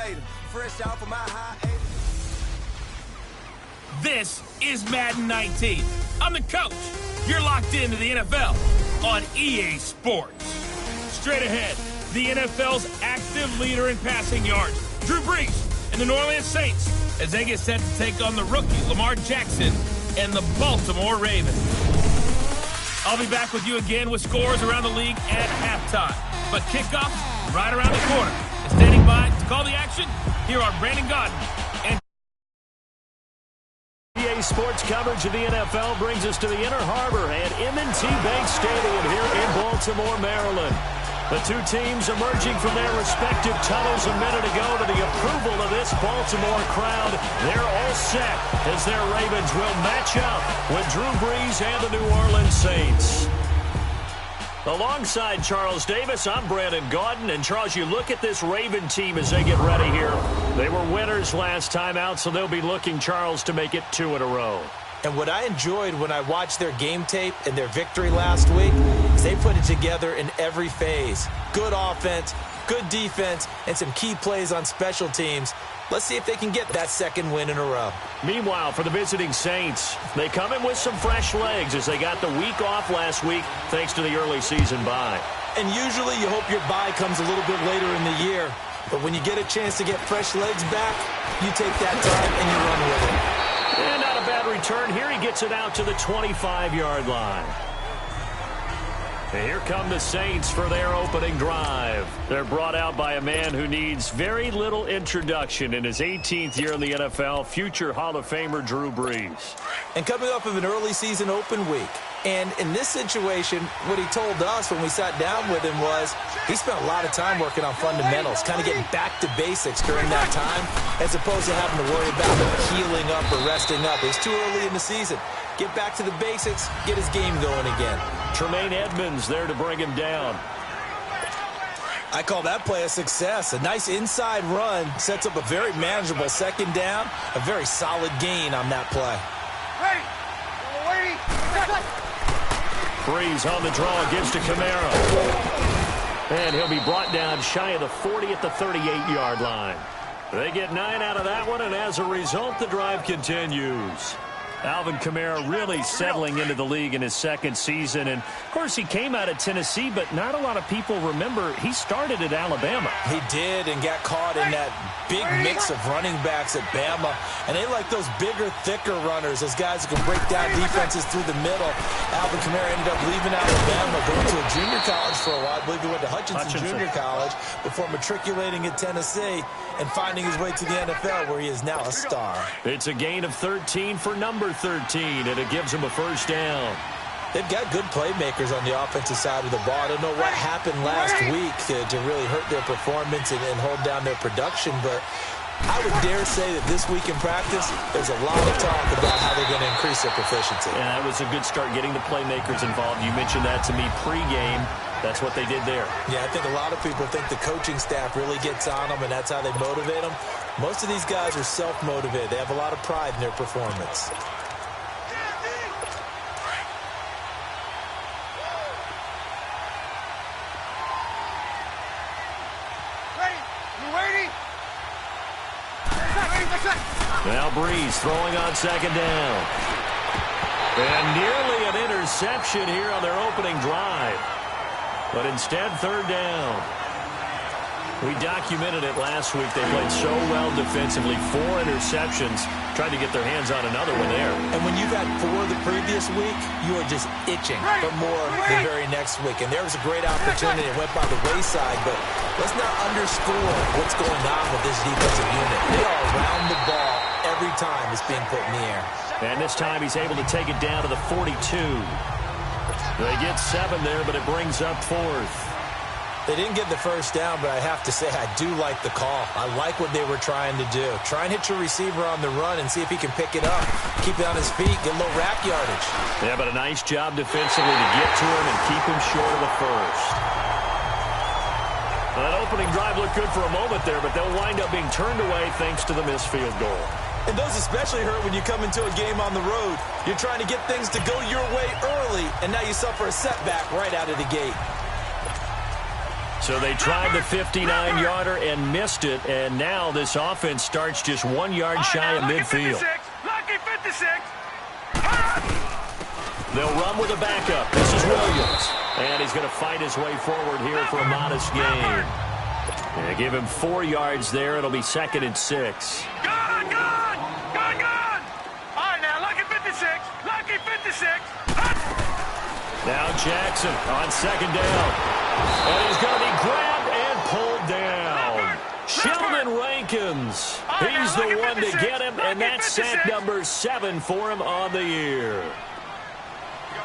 later. Fresh out from my high. This is Madden 19. I'm the coach. You're locked into the NFL on EA Sports. Straight ahead, the NFL's active leader in passing yards, Drew Brees, and the New Orleans Saints as they get set to take on the rookie Lamar Jackson and the Baltimore Ravens. I'll be back with you again with scores around the league at halftime. But kickoff's right around the corner. And standing by to call the action, here are Brandon Godden and EA Sports coverage of the NFL brings us to the Inner Harbor at M&T Bank Stadium here in Baltimore, Maryland. The two teams emerging from their respective tunnels a minute ago to the approval of this Baltimore crowd. They're all set as their Ravens will match up with Drew Brees and the New Orleans Saints. Alongside Charles Davis, I'm Brandon Gaudin. And Charles, you look at this Raven team as they get ready here. They were winners last time out, so they'll be looking, Charles, to make it 2 in a row. And what I enjoyed when I watched their game tape and their victory last week is they put it together in every phase. Good offense, good defense, and some key plays on special teams. Let's see if they can get that second win in a row. Meanwhile, for the visiting Saints, they come in with some fresh legs as they got the week off last week thanks to the early season bye. And usually you hope your bye comes a little bit later in the year. But when you get a chance to get fresh legs back, you take that time and you run with it. And not a bad return. Here he gets it out to the 25-yard line. And here come the Saints for their opening drive. They're brought out by a man who needs very little introduction in his 18th year in the NFL, future Hall of Famer Drew Brees. And coming off of an early season open week. And in this situation, what he told us when we sat down with him was he spent a lot of time working on fundamentals, kind of getting back to basics during that time, as opposed to having to worry about healing up or resting up. It was too early in the season. Get back to the basics, get his game going again. Tremaine Edmonds there to bring him down. I call that play a success. A nice inside run sets up a very manageable second down, a very solid gain on that play. Brees on the draw, gives to Kamara. And he'll be brought down shy of the 40 at the 38-yard line. They get 9 out of that one, and as a result, the drive continues. Alvin Kamara really settling into the league in his second season. And, of course, he came out of Tennessee, but not a lot of people remember he started at Alabama. He did and got caught in that big mix of running backs at Bama. And they like those bigger, thicker runners, those guys who can break down defenses through the middle. Alvin Kamara ended up leaving Alabama, going to a junior college for a while. I believe he went to Hutchinson Junior College before matriculating at Tennessee and finding his way to the NFL, where he is now a star. It's a gain of 13 for number 13, and it gives him a first down. They've got good playmakers on the offensive side of the ball. I don't know what happened last week to really hurt their performance and hold down their production, but I would dare say that this week in practice, there's a lot of talk about how they're going to increase their proficiency. Yeah, that was a good start, getting the playmakers involved. You mentioned that to me pregame. That's what they did there. Yeah, I think a lot of people think the coaching staff really gets on them, and that's how they motivate them. Most of these guys are self-motivated. They have a lot of pride in their performance. Now Brees throwing on second down. And nearly an interception here on their opening drive. But instead, third down. We documented it last week. They played so well defensively. 4 interceptions. Tried to get their hands on another one there. And when you've had 4 the previous week, you are just itching for more the very next week. And there was a great opportunity. It went by the wayside, but let's not underscore what's going on with this defensive unit. They are around the ball every time it's being put in the air. And this time he's able to take it down to the 42. They get 7 there, but it brings up 4th. They didn't get the first down, but I have to say I do like the call. I like what they were trying to do. Try and hit your receiver on the run and see if he can pick it up. Keep it on his feet, get a little rack yardage. Yeah, but a nice job defensively to get to him and keep him short of the first. Well, that opening drive looked good for a moment there, but they'll wind up being turned away thanks to the missed field goal. And those especially hurt when you come into a game on the road. You're trying to get things to go your way early, and now you suffer a setback right out of the gate. So they tried the 59-yarder and missed it, and now this offense starts just 1 yard shy of midfield. Lucky 56. They'll run with a backup. This is Williams, and he's going to fight his way forward here for a modest gain. And give him 4 yards there. It'll be 2nd and 6. Gone. All right, now, lucky 56. Lucky 56. Now Jackson on 2nd down. And he's going to be grabbed and pulled down. Sheldon Rankins. He's the one to get him, and that's sack number 7 for him on the year.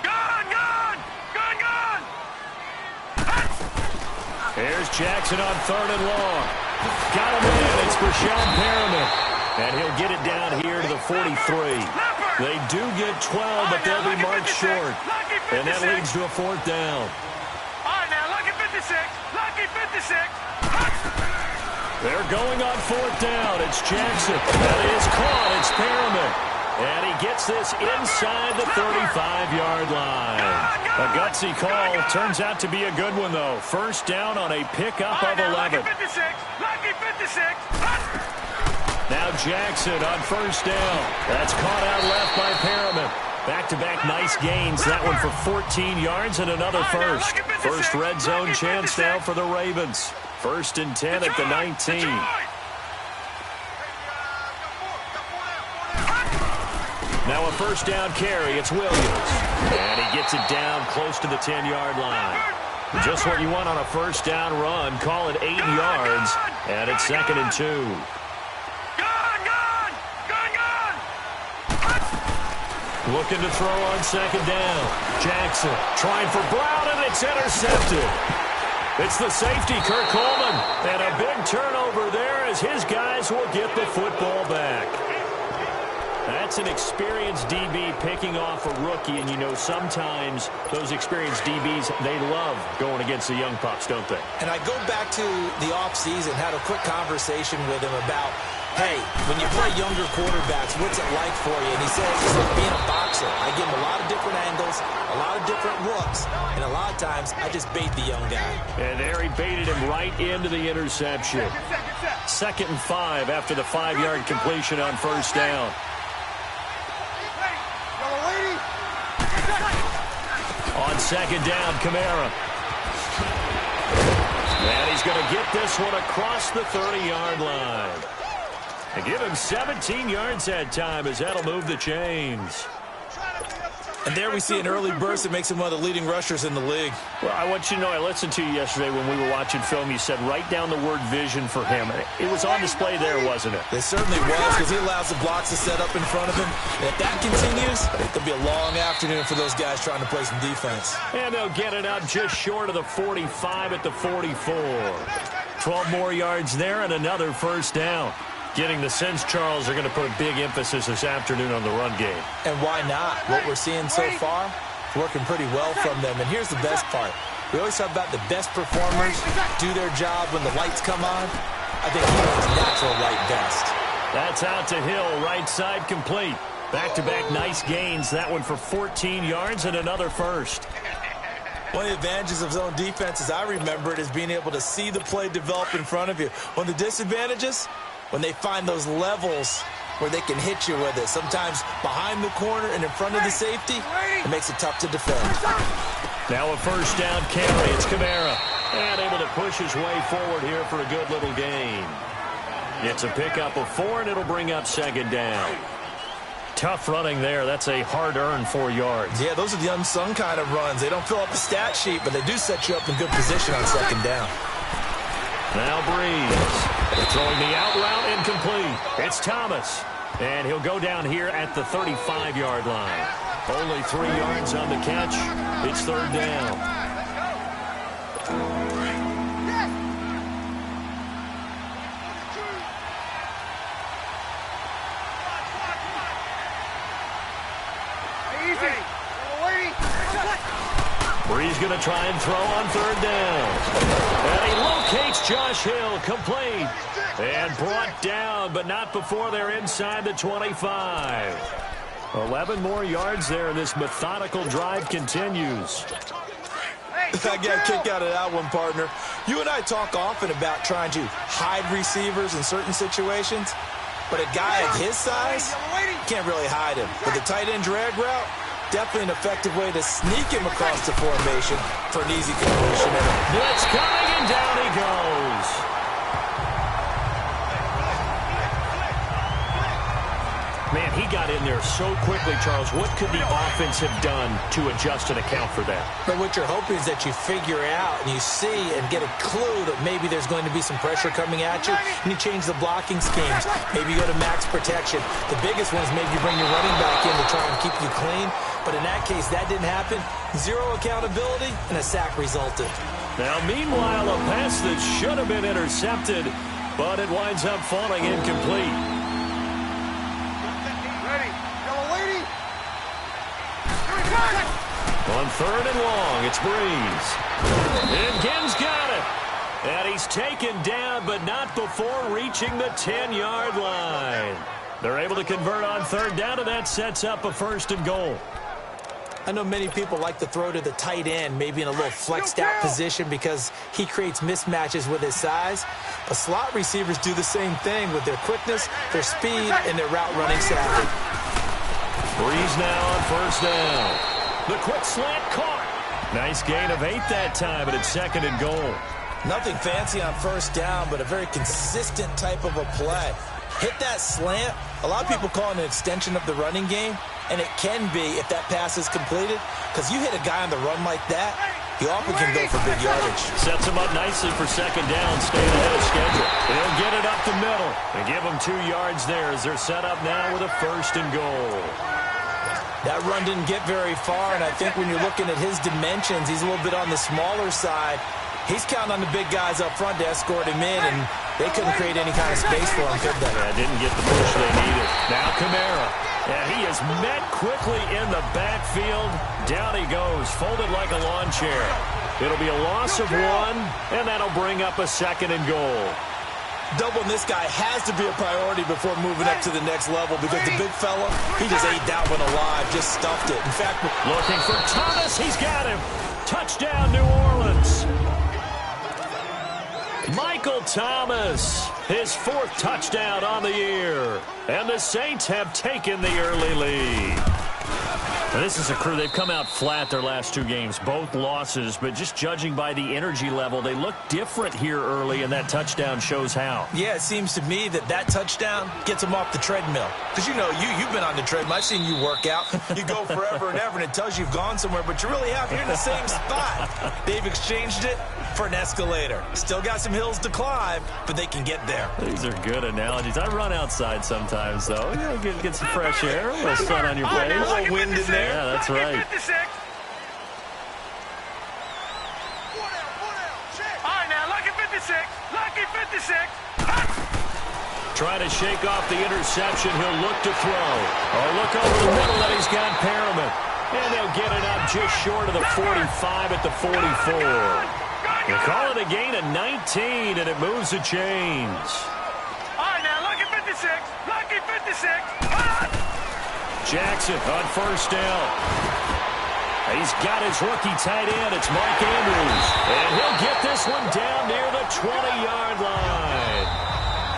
Gone. Here's Jackson on 3rd and long. Got him in. It's Brashad Perriman. And he'll get it down here to the 43. They do get 12, but they'll be marked short. And that leads to a 4th down. All right, now, lucky 56. Lucky 56. They're going on 4th down. It's Jackson. That is caught. It's Perriman. And he gets this inside the 35-yard line. A gutsy call. Turns out to be a good one, though. 1st down on a pickup of 11. Lucky 56. Now Jackson on 1st down. That's caught out left by Perriman. Back-to-back nice gains. That one for 14 yards and another first. First red zone chance now for the Ravens. 1st and 10 at the 19. Now a 1st down carry. It's Williams. And he gets it down close to the 10-yard line. Just what you want on a 1st down run. Call it 8 yards. And it's 2nd and 2. Looking to throw on 2nd down. Jackson trying for Brown, and it's intercepted. It's the safety, Kirk Coleman. And a big turnover there as his guys will get the football back. That's an experienced DB picking off a rookie, and you know sometimes those experienced DBs, they love going against the young pups, don't they? And I go back to the offseason, had a quick conversation with him about, hey, when you play younger quarterbacks, what's it like for you? And he says it's like being a boxer. I give him a lot of different angles, a lot of different looks, and a lot of times I just bait the young guy. And there he baited him right into the interception. 2nd and 5 after the 5-yard completion on 1st down. On 2nd down, Kamara. And he's going to get this one across the 30-yard line. And give him 17 yards that time as that'll move the chains. And there we see an early burst that makes him one of the leading rushers in the league. Well, I want you to know, I listened to you yesterday when we were watching film. You said write down the word vision for him. It was on display there, wasn't it? It certainly was, because he allows the blocks to set up in front of him. And if that continues, it'll be a long afternoon for those guys trying to play some defense. And they'll get it up just short of the 45 at the 44. 12 more yards there and another 1st down. Getting the sense Charles are going to put a big emphasis this afternoon on the run game. And why not? What we're seeing so far, working pretty well from them. And here's the best part. We always talk about the best performers do their job when the lights come on. I think he knows natural light best. That's out to Hill, right side complete. Back-to-back nice gains. That one for 14 yards and another first. One of the advantages of zone defense, as I remember it, is being able to see the play develop in front of you. One of the disadvantages, when they find those levels where they can hit you with it. Sometimes behind the corner and in front of the safety, it makes it tough to defend. Now a 1st down carry. It's Kamara. And able to push his way forward here for a good little gain. It's a pickup of 4, and it'll bring up 2nd down. Tough running there. That's a hard-earned 4 yards. Yeah, those are the unsung kind of runs. They don't fill up the stat sheet, but they do set you up in good position on 2nd down. Now Breeze. Throwing the out route incomplete. It's Thomas. And he'll go down here at the 35-yard line. Only 3 yards on the catch. It's 3rd down. Breeze going to try and throw on 3rd down. And he locates Josh Hill, complete. And brought down, but not before they're inside the 25. 11 more yards there, and this methodical drive continues. I got a kick out of that one, partner. You and I talk often about trying to hide receivers in certain situations, but a guy of his size, can't really hide him. But the tight end drag route, definitely an effective way to sneak him across the formation for an easy completion. Blitz coming, and down he goes. Man, he got in there so quickly, Charles. What could the offense have done to adjust and account for that? But what you're hoping is that you figure out and you see and get a clue that maybe there's going to be some pressure coming at you, and you change the blocking schemes. Maybe you go to max protection. The biggest one is maybe you bring your running back in to try and keep you clean. But in that case, that didn't happen. Zero accountability, and a sack resulted. Now, meanwhile, a pass that should have been intercepted, but it winds up falling incomplete. On 3rd and long, it's Breeze. And Ginn's got it. And he's taken down, but not before reaching the 10-yard line. They're able to convert on 3rd down, and that sets up a 1st and goal. I know many people like to throw to the tight end, maybe in a little flexed out position because he creates mismatches with his size. But slot receivers do the same thing with their quickness, their speed, and their route running savvy. Breeze now on 1st down. The quick slant caught. Nice gain of 8 that time, but it's 2nd and goal. Nothing fancy on 1st down, but a very consistent type of a play. Hit that slant. A lot of people call it an extension of the running game, and it can be if that pass is completed, because you hit a guy on the run like that, he often can go for big yardage. Sets him up nicely for 2nd down, staying ahead of schedule. He'll get it up the middle and give him 2 yards there as they're set up now with a 1st and goal. That run didn't get very far, and I think when you're looking at his dimensions, he's a little bit on the smaller side. He's counting on the big guys up front to escort him in, and they couldn't create any kind of space for him, could they? Yeah, didn't get the push they needed. Now Kamara. And he is met quickly in the backfield. Down he goes, folded like a lawn chair. It'll be a loss of 1, and that'll bring up a 2nd and goal. Doubling this guy has to be a priority before moving up to the next level because the big fella, he just ate that one alive, just stuffed it. In fact, looking for Thomas, he's got him. Touchdown, New Orleans. Michael Thomas, his 4th touchdown on the year. And the Saints have taken the early lead. Now, this is a crew, they've come out flat their last 2 games, both losses, but just judging by the energy level, they look different here early, and that touchdown shows how. Yeah, it seems to me that touchdown gets them off the treadmill. Because, you know, you've been on the treadmill. I've seen you work out. You go forever and ever, and it tells you you've gone somewhere, but you really have. You're in the same spot. They've exchanged it for an escalator. Still got some hills to climb, but they can get there. These are good analogies. I run outside sometimes, though. You know, get some fresh air, a little sun on your face. A little wind in there. Yeah, that's right. All right, now, lucky 56. Lucky 56. Trying to shake off the interception. He'll look to throw. Oh, look over the middle, and he's got Perriman. And they'll get it up just short of the 45 at the 44. They call it a gain of 19, and it moves the chains. All right, now, lucky 56. Lucky 56. Jackson on 1st down. He's got his rookie tight end. It's Mark Andrews. And he'll get this one down near the 20-yard line.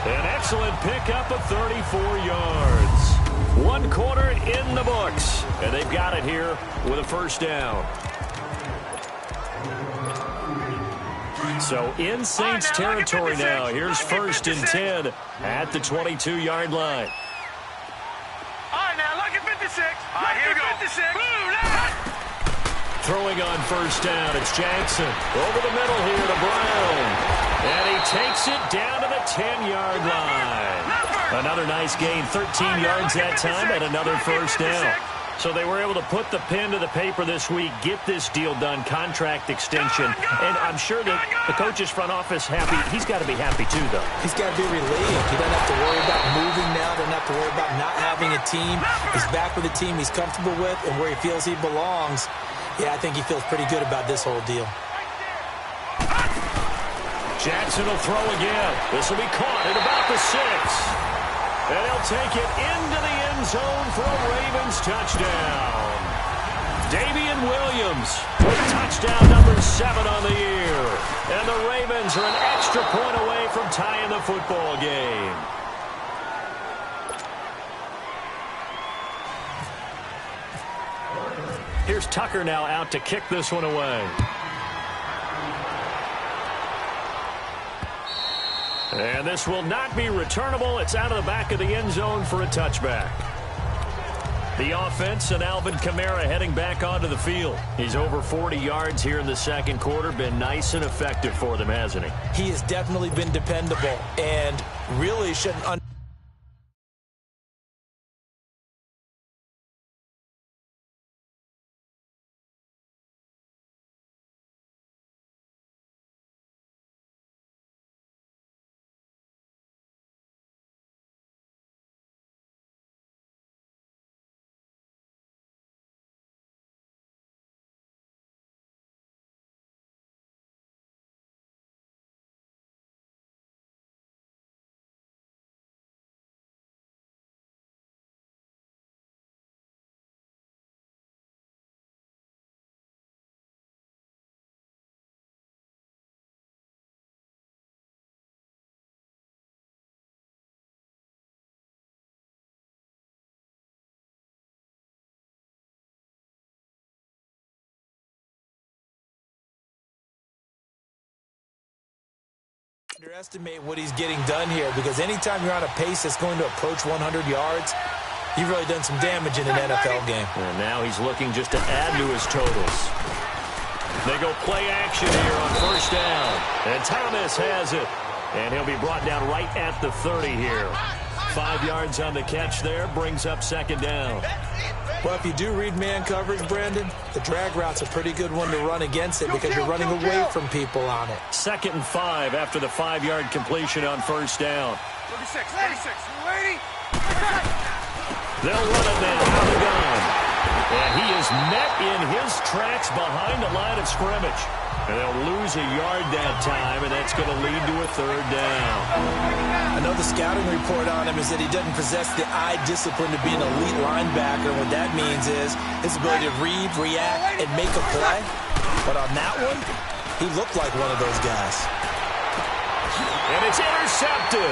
An excellent pickup of 34 yards. 1 quarter in the books. And they've got it here with a 1st down. So in Saints territory now. Here's 1st and 10 at the 22-yard line. Throwing on 1st down, it's Jackson. Over the middle here to Brown. And he takes it down to the 10-yard line. Another nice gain, 13 yards that time, and another 1st down. So they were able to put the pen to the paper this week, get this deal done, contract extension. And I'm sure that the coach's front office happy. He's got to be happy too, though. He's got to be relieved. He doesn't have to worry about moving now. Doesn't have to worry about not having a team. He's back with a team he's comfortable with and where he feels he belongs. Yeah, I think he feels pretty good about this whole deal. Jackson will throw again. This will be caught at about the 6. And he'll take it into the end zone for a Ravens touchdown. Damian Williams with touchdown number 7 on the year. And the Ravens are an extra point away from tying the football game. Here's Tucker now out to kick this one away. And this will not be returnable. It's out of the back of the end zone for a touchback. The offense and Alvin Kamara heading back onto the field. He's over 40 yards here in the second quarter. Been nice and effective for them, hasn't he? He has definitely been dependable and really shouldn't underestimate what he's getting done here, because anytime you're on a pace that's going to approach 100 yards, you've really done some damage in an NFL game. And now he's looking just to add to his totals. They go play action here on first down. And Thomas has it. And he'll be brought down right at the 30 here. 5 yards on the catch there, brings up second down. Well, if you do read man coverage, Brandon, the drag route's a pretty good one to run against it because you're running away from people on it. 2nd and 5 after the 5-yard completion on first down. 36, 36, lady. They'll run it now out of the gun. And he is met in his tracks behind the line of scrimmage. And they'll lose a yard that time, and that's going to lead to a 3rd down. I know the scouting report on him is that he doesn't possess the eye discipline to be an elite linebacker. What that means is his ability to read, react, and make a play. But on that one, he looked like one of those guys. And it's intercepted.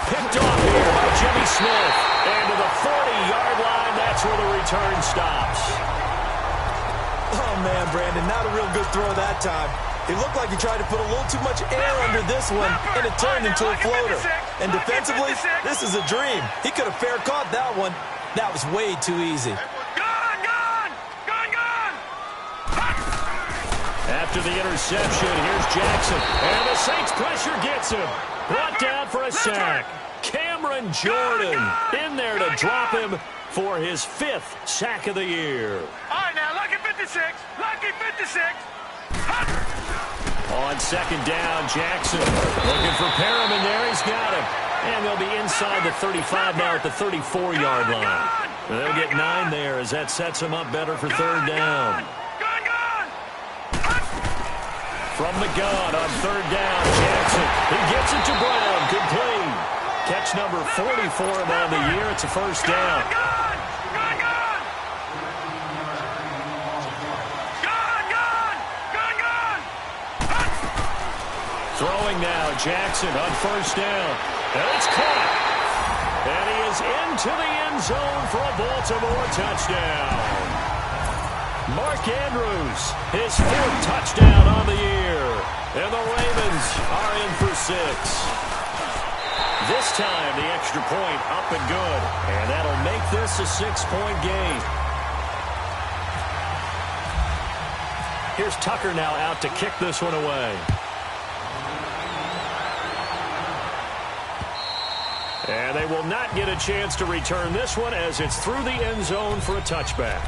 Picked off here by Jimmy Smith. And to the 40-yard line, that's where the return stops. Oh, man, Brandon, not a real good throw that time. It looked like he tried to put a little too much air under this one, and it turned into a floater. And defensively, this is a dream. He could have fair caught that one. That was way too easy. Gone, gone, gone, gone. After the interception, here's Jackson. And the Saints pressure gets him. Brought down for a sack. Cameron Jordan in there to drop him for his 5th sack of the year. All right, now, lucky 56, lucky 56. On 2nd down, Jackson looking for Perriman there. He's got him. And they'll be inside the 35 now at the 34-yard line. And they'll get 9 there as that sets them up better for 3rd down. From the gun on 3rd down, Jackson. He gets it to Brown, complete. Catch number 40 for him on the year. It's a 1st down. Throwing now, Jackson on 1st down. And it's caught. And he is into the end zone for a Baltimore touchdown. Mark Andrews, his 4th touchdown on the year. And the Ravens are in for 6. This time, the extra point up and good. And that'll make this a 6-point game. Here's Tucker now out to kick this one away. And they will not get a chance to return this one as it's through the end zone for a touchback.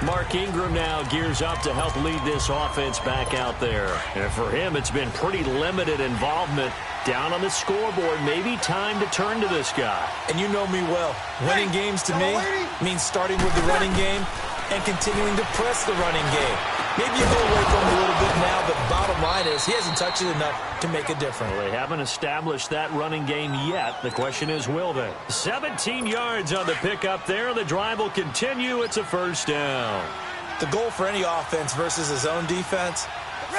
Mark Ingram now gears up to help lead this offense back out there. And for him, it's been pretty limited involvement down on the scoreboard. Maybe time to turn to this guy. And you know me well. Winning games to me means starting with the running game and continuing to press the running game. Maybe you go away from him a little bit now, but bottom line is he hasn't touched it enough to make a difference. Well, they haven't established that running game yet. The question is, will they? 17 yards on the pickup there. The drive will continue. It's a 1st down. The goal for any offense versus his own defense,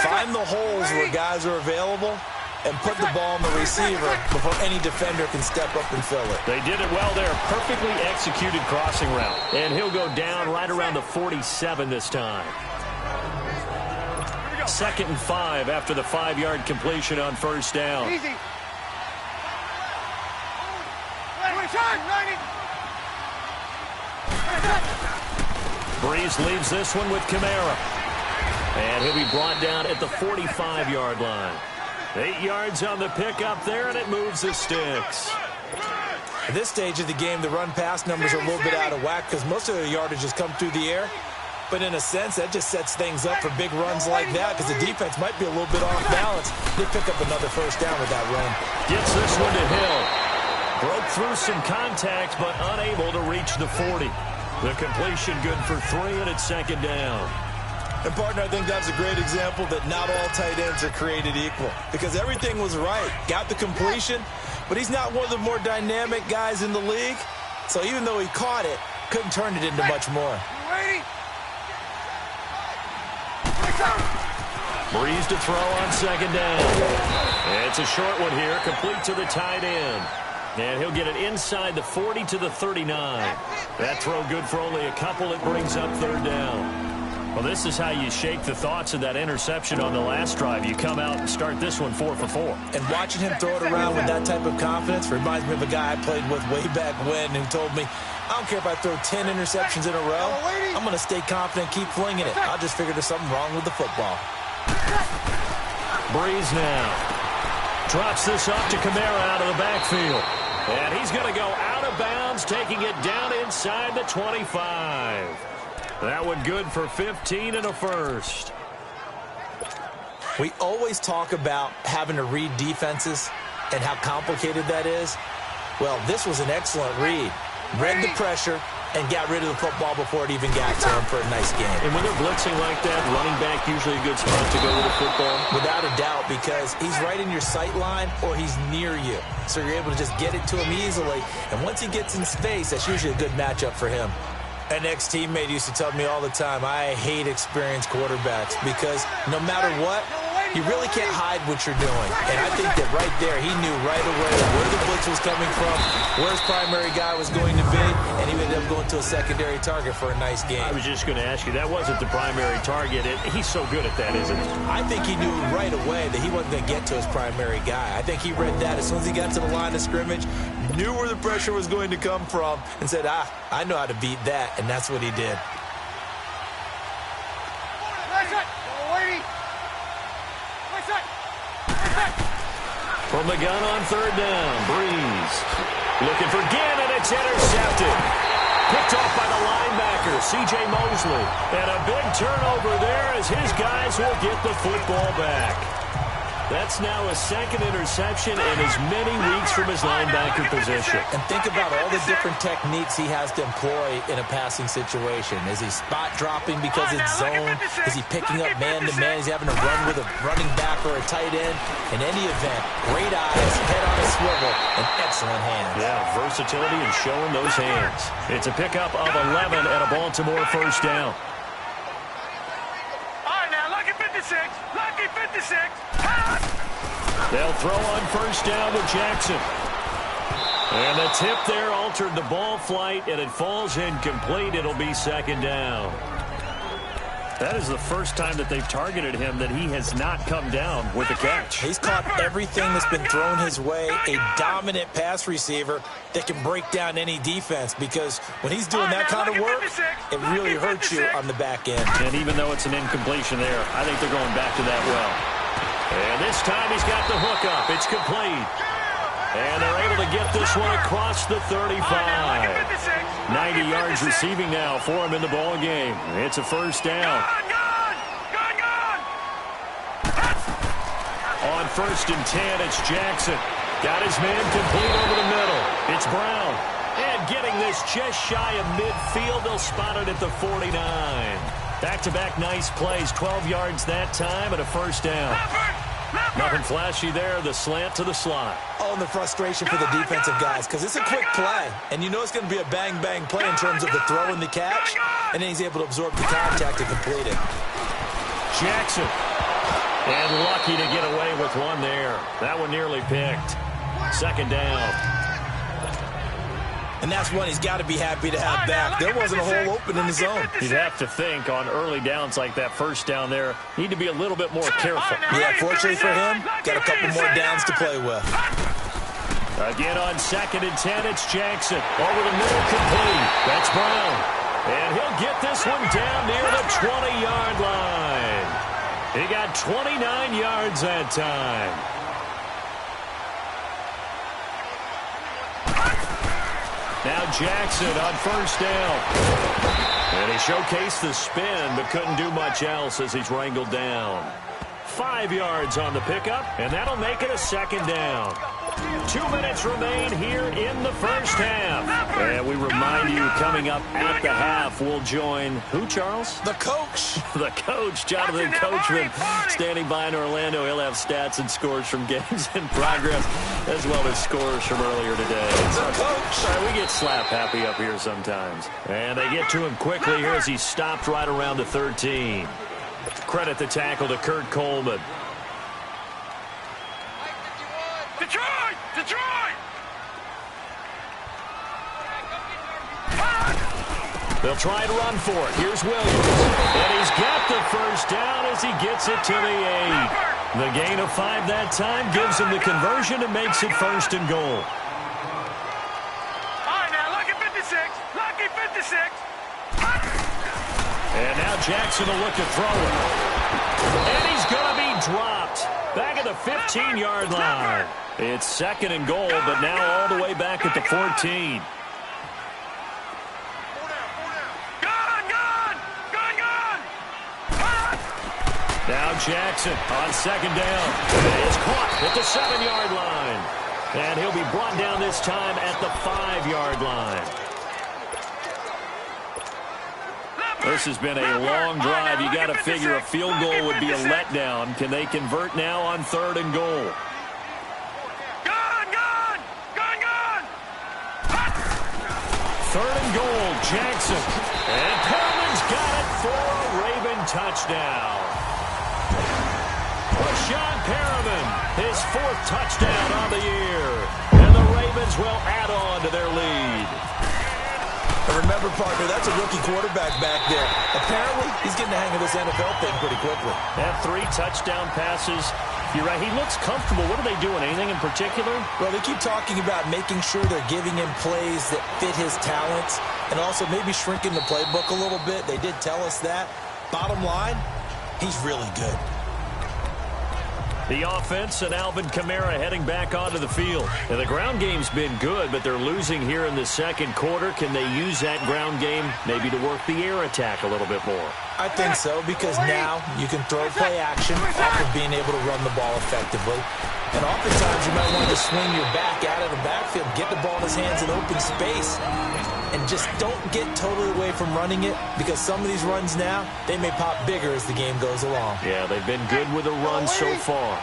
find the holes where guys are available and put the ball on the receiver before any defender can step up and fill it. They did it well there. Perfectly executed crossing route. And he'll go down right around the 47 this time. 2nd and 5 after the 5-yard completion on first down. Easy. Breeze leaves this one with Kamara. And he'll be brought down at the 45-yard line. 8 yards on the pickup there, and it moves the sticks. At this stage of the game, the run-pass numbers are a little bit out of whack because most of their yardage has come through the air. But in a sense, that just sets things up for big runs like that because the defense might be a little bit off balance. They pick up another first down with that run. Gets this one to Hill. Broke through some contact, but unable to reach the 40. The completion good for 3, and it's 2nd down. And, partner, I think that's a great example that not all tight ends are created equal because everything was right. Got the completion, but he's not one of the more dynamic guys in the league. So even though he caught it, couldn't turn it into much more. Breeze to throw on 2nd down. It's a short one here, complete to the tight end. And he'll get it inside the 40 to the 39. That throw good for only a couple. It brings up 3rd down. Well, this is how you shake the thoughts of that interception on the last drive. You come out and start this one 4 for 4. And watching him throw it around with that type of confidence reminds me of a guy I played with way back when who told me, I don't care if I throw 10 interceptions in a row. I'm going to stay confident, keep flinging it. I'll just figure there's something wrong with the football. Breeze now. Drops this up to Kamara out of the backfield. And he's going to go out of bounds, taking it down inside the 25. That one good for 15 and a first. We always talk about having to read defenses and how complicated that is. Well, this was an excellent read. Read the pressure and got rid of the football before it even got to him for a nice game. And when they're blitzing like that, running back usually a good spot to go with the football? Without a doubt, because he's right in your sight line or he's near you. So you're able to just get it to him easily. And once he gets in space, that's usually a good matchup for him. An ex-teammate used to tell me all the time, I hate experienced quarterbacks because no matter what, you really can't hide what you're doing. And I think that right there, he knew right away where the blitz was coming from, where his primary guy was going to be, and he ended up going to a secondary target for a nice game. I was just going to ask you, that wasn't the primary target. He's so good at that, isn't he? I think he knew right away that he wasn't going to get to his primary guy. I think he read that as soon as he got to the line of scrimmage, knew where the pressure was going to come from, and said, I know how to beat that, and that's what he did. From the gun on 3rd down, Breeze. Looking for Ginn, and it's intercepted. Picked off by the linebacker, C.J. Mosley. And a big turnover there as his guys will get the football back. That's now a 2nd interception in as many weeks from his linebacker position. And think about all the different techniques he has to employ in a passing situation. Is he spot dropping because it's zone? Is he picking up man-to-man? He's having to run with a running back or a tight end. In any event, great eyes, head on a swivel, and excellent hands. Yeah, versatility and showing those hands. It's a pickup of 11 at a Baltimore first down. All right, now, lucky 56. Lucky 56. They'll throw on first down to Jackson. And the tip there altered the ball flight, and it falls incomplete. It'll be 2nd down. That is the first time that they've targeted him that he has not come down with a catch. He's caught everything that's been thrown his way, a dominant pass receiver that can break down any defense because when he's doing that kind of work, it really hurts you on the back end. And even though it's an incompletion there, I think they're going back to that well. And this time he's got the hook up. It's complete. And they're able to get this one across the 35. 90 yards receiving now for him in the ball game. It's a first down. On 1st and 10, it's Jackson. Got his man complete over the middle. It's Brown. And getting this just shy of midfield, they'll spot it at the 49. Back-to-back nice plays, 12 yards that time and a first down. Nothing flashy there. The slant to the slot. Oh, and the frustration for the defensive guys, because it's a quick play, and you know it's going to be a bang-bang play in terms of the throw and the catch, and then he's able to absorb the contact and complete it. Jackson. And lucky to get away with one there. That one nearly picked. Second down. And that's one he's got to be happy to have back. There wasn't a hole open in the zone. You'd have to think on early downs like that first down there, need to be a little bit more careful. Yeah, fortunately for him, got a couple more downs to play with. Again on 2nd and 10, it's Jackson. Over the middle, complete. That's Brown. And he'll get this one down near the 20-yard line. He got 29 yards that time. Now Jackson on first down. And he showcased the spin, but couldn't do much else as he's wrangled down. 5 yards on the pickup, and that'll make it a second down. 2 minutes remain here in the first half. And we remind you, coming up at the half, we'll join who, Charles? The coach. The coach, Jonathan Coachman, standing by in Orlando. He'll have stats and scores from games in progress, as well as scores from earlier today. The coach. Sorry, we get slap happy up here sometimes. And they get to him quickly here as he stopped right around the 13. Credit the tackle to Kurt Coleman. Detroit! Detroit! They'll try to run for it. Here's Williams. And he's got the first down as he gets it to the 8. The gain of 5 that time gives him the conversion and makes it 1st and goal. All right, now, lucky 56. Lucky 56. And now Jackson will look to throw it. And he's going to be dropped. Back at the 15-yard line. It's 2nd and goal, but now all the way back at the 14. Now Jackson on 2nd down. It's caught at the 7-yard line. And he'll be brought down this time at the 5-yard line. This has been a long drive. You got to figure a field goal would be a letdown. Can they convert now on 3rd and goal? Third and goal, Jackson. And Perriman's got it for a Raven touchdown. Rashawn Perriman, his 4th touchdown on the year. And the Ravens will add on to their lead. And remember, partner, that's a rookie quarterback back there. Apparently, he's getting the hang of this NFL thing pretty quickly. Have 3 touchdown passes. You're right, he looks comfortable. What are they doing? Anything in particular? Well, they keep talking about making sure they're giving him plays that fit his talents and also maybe shrinking the playbook a little bit. They did tell us that. Bottom line, he's really good. The offense and Alvin Kamara heading back onto the field. And the ground game's been good, but they're losing here in the 2nd quarter. Can they use that ground game maybe to work the air attack a little bit more? I think so, because now you can throw play action off of being able to run the ball effectively. And oftentimes you might want to swing your back out of the backfield, get the ball in his hands in open space, and just don't get totally away from running it, because some of these runs now, they may pop bigger as the game goes along. Yeah, they've been good with a run so far.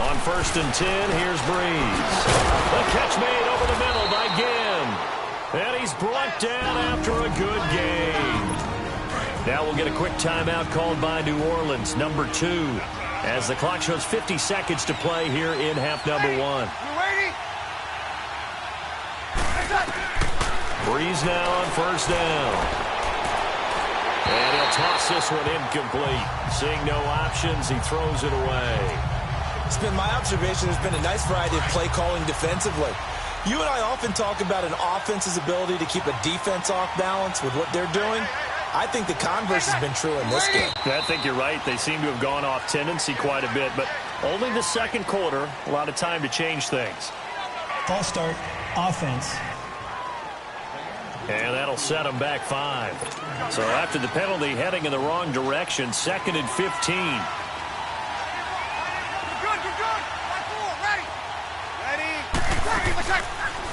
On 1st and 10, here's Breeze. The catch made over the middle by Ginn. And he's brought down after a good game. Now we'll get a quick timeout called by New Orleans, number 2, as the clock shows 50 seconds to play here in half number 1. Breeze now on 1st down. And he'll toss this one incomplete. Seeing no options, he throws it away. It's been my observation there's been a nice variety of play calling defensively. You and I often talk about an offense's ability to keep a defense off balance with what they're doing. I think the converse has been true in this game. I think you're right. They seem to have gone off tendency quite a bit, but only the 2nd quarter, a lot of time to change things. False start, offense. And that'll set them back 5. So after the penalty, heading in the wrong direction, 2nd and 15.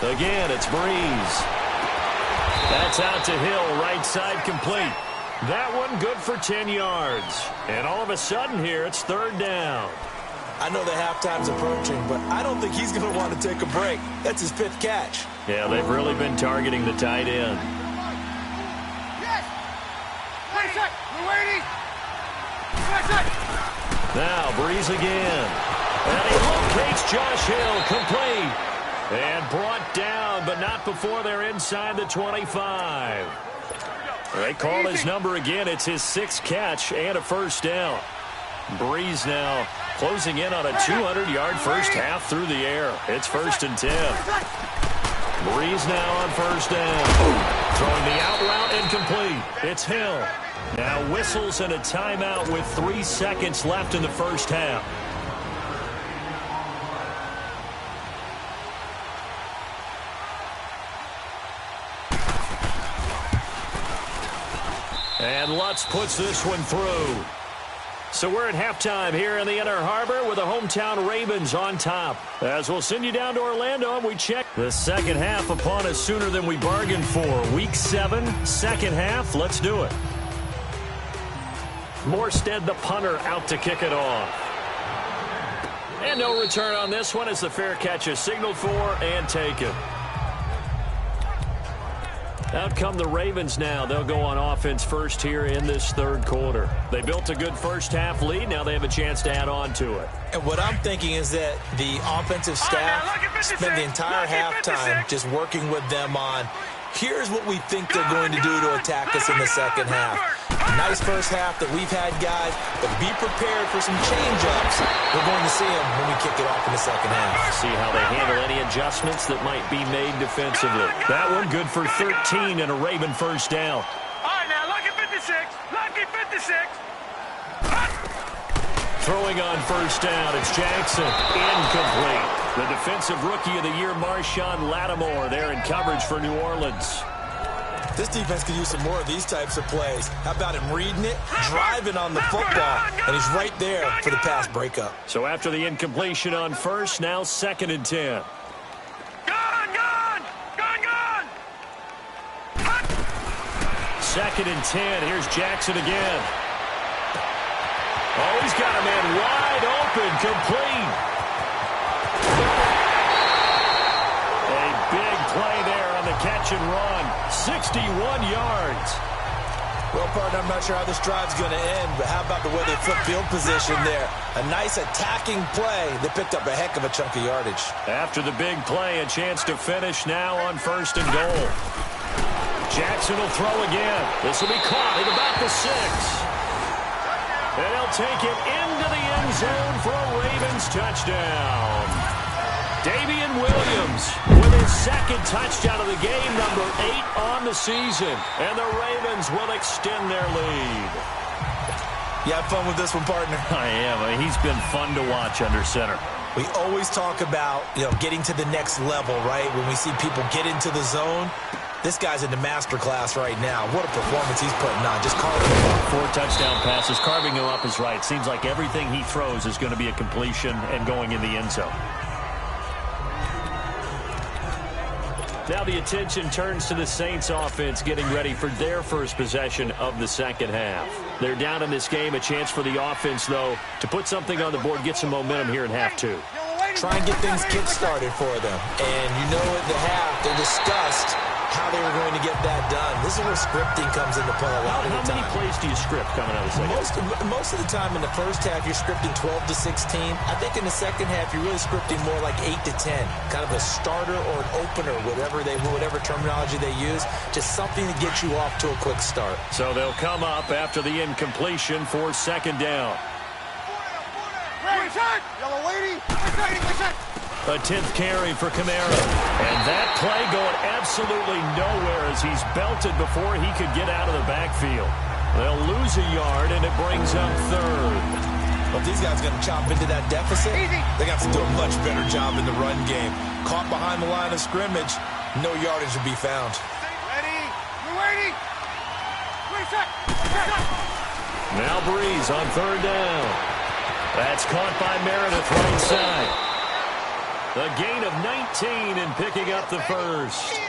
Again, it's Breeze. That's out to Hill, right side complete. That one good for 10 yards. And all of a sudden here, it's third down. I know the halftime's approaching, but I don't think he's going to want to take a break. That's his 5th catch. Yeah, they've really been targeting the tight end. Yes! Wait a sec! We're waiting! Wait a sec! Now, Breeze again. And he locates Josh Hill, complete. And brought down, but not before they're inside the 25. They call his number again. It's his 6th catch and a first down. Breeze now closing in on a 200-yard first half through the air. It's 1st and 10. Breeze now on first down. Throwing the out route incomplete. It's Hill. Now whistles and a timeout with 3 seconds left in the first half. And Lutz puts this one through. So we're at halftime here in the Inner Harbor with the hometown Ravens on top. As we'll send you down to Orlando and we check the second half upon us sooner than we bargained for. Week 7, second half. Let's do it. Morstead, the punter, out to kick it off. And no return on this one as the fair catch is signaled for and taken. Out come the Ravens now. They'll go on offense first here in this third quarter. They built a good first half lead. Now they have a chance to add on to it. And what I'm thinking is that the offensive staff spent the entire halftime just working with them on, here's what we think they're going to do to attack us in the second half. Nice first half that we've had, guys, but be prepared for some change-ups. We're going to see them when we kick it off in the second half. See how they handle any adjustments that might be made defensively. That one good for 13 and a Raven first down. All right, now, lucky 56. Lucky 56. Throwing on first down, it's Jackson. Incomplete. The defensive rookie of the year, Marshawn Lattimore, there in coverage for New Orleans. This defense could use some more of these types of plays. How about him reading it, driving on the football, and he's right there for the pass breakup. So after the incompletion on first, now 2nd and 10. Gone! 2nd and 10. Here's Jackson again. Oh, he's got a man wide open, complete. A big play there on the catch and run. 61 yards. Well, partner, I'm not sure how this drive's going to end, but how about the way they flip field position there? A nice attacking play. They picked up a heck of a chunk of yardage. After the big play, a chance to finish now on 1st and goal. Jackson will throw again. This will be caught at about the 6. And he'll take it into the end zone for a Ravens touchdown. Davian Williams with his 2nd touchdown of the game, number 8 on the season. And the Ravens will extend their lead. You have fun with this one, partner? I am. I mean, he's been fun to watch under center. We always talk about, getting to the next level, right? When we see people get into the zone. This guy's in the master class right now. What a performance he's putting on. Just carving him up. 4 touchdown passes. Carving him up is right. Seems like everything he throws is going to be a completion and going in the end zone. Now the attention turns to the Saints offense getting ready for their first possession of the second half. They're down in this game. A chance for the offense, though, to put something on the board, get some momentum here in half 2. Try and get things kick-started for them. And at the half, they discussed how they were going to get that done. This is where scripting comes into play a lot of the time. How many plays do you script coming out of the second? Most of the time in the first half, you're scripting 12 to 16. I think in the second half, you're really scripting more like 8 to 10. Kind of a starter or an opener, whatever terminology they use. Just something to get you off to a quick start. So they'll come up after the incompletion for 2nd down. A 10th carry for Kamara. And that play going absolutely nowhere as he's belted before he could get out of the backfield. They'll lose a yard, and it brings up 3rd. But these guys are going to chop into that deficit. They got to do a much better job in the run game. Caught behind the line of scrimmage, no yardage to be found. Ready? We're waiting. Now Breeze on 3rd down. That's caught by Meredith right side. A gain of 19 and picking up the first.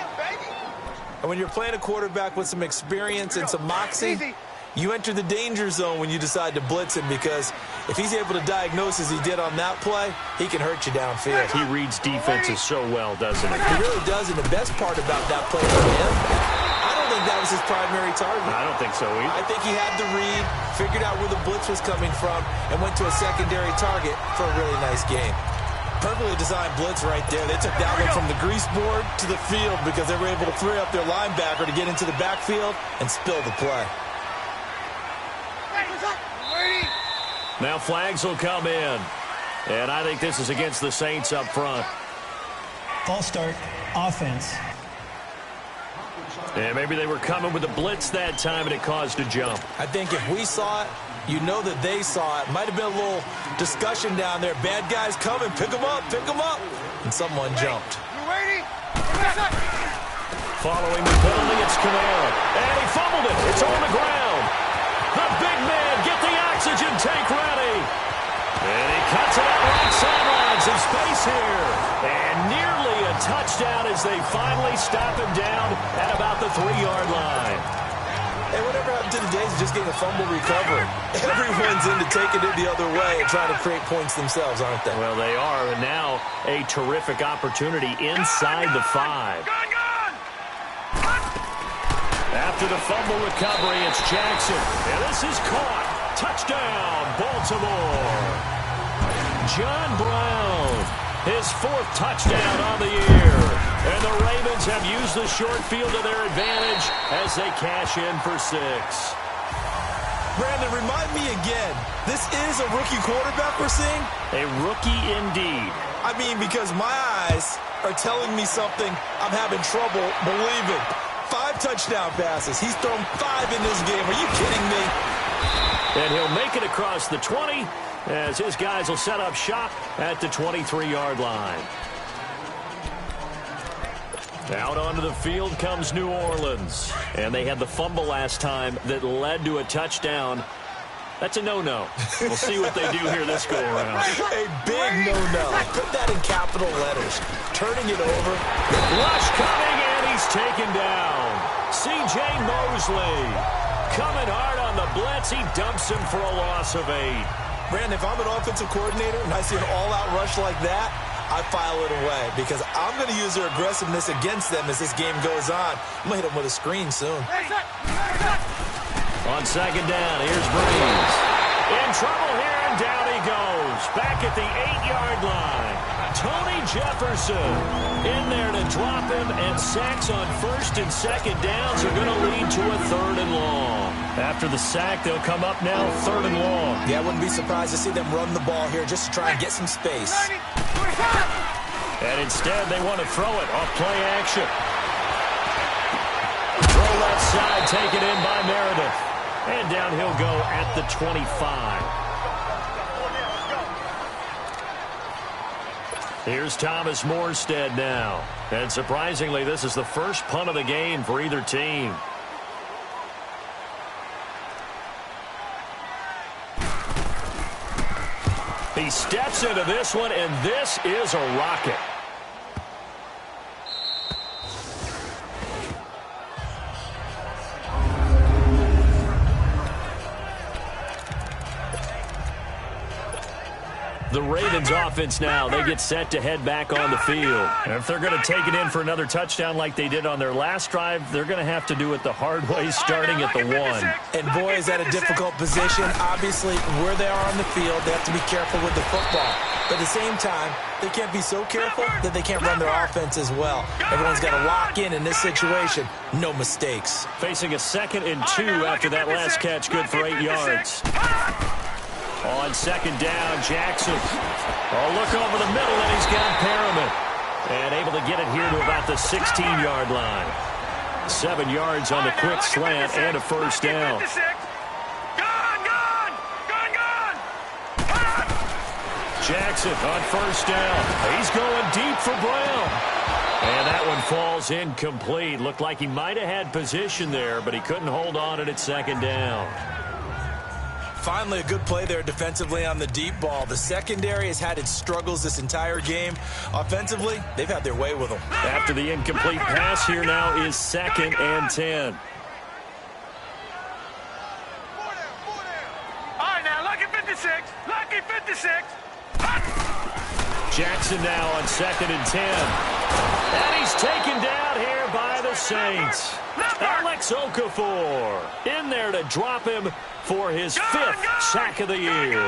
And when you're playing a quarterback with some experience and some moxie, You enter the danger zone when you decide to blitz him, because if he's able to diagnose as he did on that play, he can hurt you downfield. He reads defenses so well, doesn't he? He really does, and the best part about that play for him, I don't think that was his primary target. I don't think so either. I think he had the read, figured out where the blitz was coming from, and went to a secondary target for a really nice game. Perfectly designed blitz right there. They took that one from the grease board to the field because they were able to free up their linebacker to get into the backfield and spill the play. Now flags will come in. And I think this is against the Saints up front. False start, offense. And maybe they were coming with a blitz that time and it caused a jump. I think if we saw it, you know that they saw it. Might have been a little discussion down there. Bad guys coming, pick them up, pick them up. And someone jumped. Following the penalty, it's Camara. And he fumbled it. It's on the ground. The big man, get the oxygen tank ready. And he cuts it out right sideline. Some space here. And nearly a touchdown as they finally stop him down at about the 3-yard line. Hey, whatever happened to the days of just getting a fumble recovery? Everyone's into taking it the other way and trying to create points themselves, aren't they? Well, they are. And now a terrific opportunity inside the 5. After the fumble recovery, it's Jackson. And this is caught. Touchdown, Baltimore. John Brown, his 4th touchdown on the year. And the Ravens have used the short field to their advantage as they cash in for 6. Brandon, remind me again, this is a rookie quarterback we're seeing? A rookie indeed. I mean, because my eyes are telling me something I'm having trouble believing. 5 touchdown passes. He's thrown 5 in this game. Are you kidding me? And he'll make it across the 20 as his guys will set up shop at the 23-yard line. Out onto the field comes New Orleans. And they had the fumble last time that led to a touchdown. That's a no-no. We'll see what they do here this go-around. A big no-no. Put that in capital letters. Turning it over. Rush coming, and he's taken down. C.J. Mosley coming hard on the blitz. He dumps him for a loss of 8. Brandon, if I'm an offensive coordinator and I see an all-out rush like that, I file it away because I'm going to use their aggressiveness against them as this game goes on. I'm going to hit them with a screen soon. On 2nd down, here's Breeze. In trouble here, and down he goes. Back at the 8-yard line. Tony Jefferson in there to drop him, and sacks on 1st and 2nd downs are going to lead to a 3rd and long. After the sack, they'll come up now 3rd and long. Yeah, I wouldn't be surprised to see them run the ball here just to try and get some space. And instead, they want to throw it off play action. Throw left side, taken in by Meredith. And down he'll go at the 25. Here's Thomas Morstead now. And surprisingly, this is the first punt of the game for either team. He steps into this one, and this is a rocket. The Ravens offense now, they get set to head back on the field. And if they're going to take it in for another touchdown like they did on their last drive, they're going to have to do it the hard way, starting at the 1. And boy, is that a difficult position. Obviously, where they are on the field, they have to be careful with the football. But at the same time, they can't be so careful that they can't run their offense as well. Everyone's got to lock in this situation. No mistakes. Facing a 2nd and 2 after that last catch, good for 8 yards. On 2nd down, Jackson. Oh, look over the middle, and he's got Perriman. And able to get it here to about the 16-yard line. 7 yards on the quick slant and a 1st down. Jackson on 1st down. He's going deep for Brown. And that one falls incomplete. Looked like he might have had position there, but he couldn't hold on it at 2nd down. Finally, a good play there defensively on the deep ball. The secondary has had its struggles this entire game. Offensively, they've had their way with them. After the incomplete pass, here now is 2nd and 10. Jackson now on 2nd and 10. And he's taken down here by the Saints. Alex Okafor in there to drop him for his 5th sack of the year.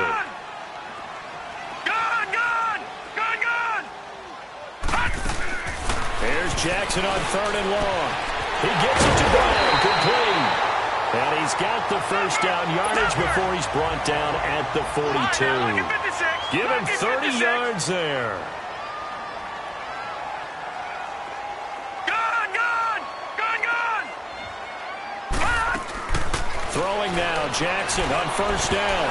Here's Jackson on 3rd and long. He gets it to Brown, complete. And he's got the first down yardage before he's brought down at the 42. Give him 30 yards there. Throwing now, Jackson on 1st down.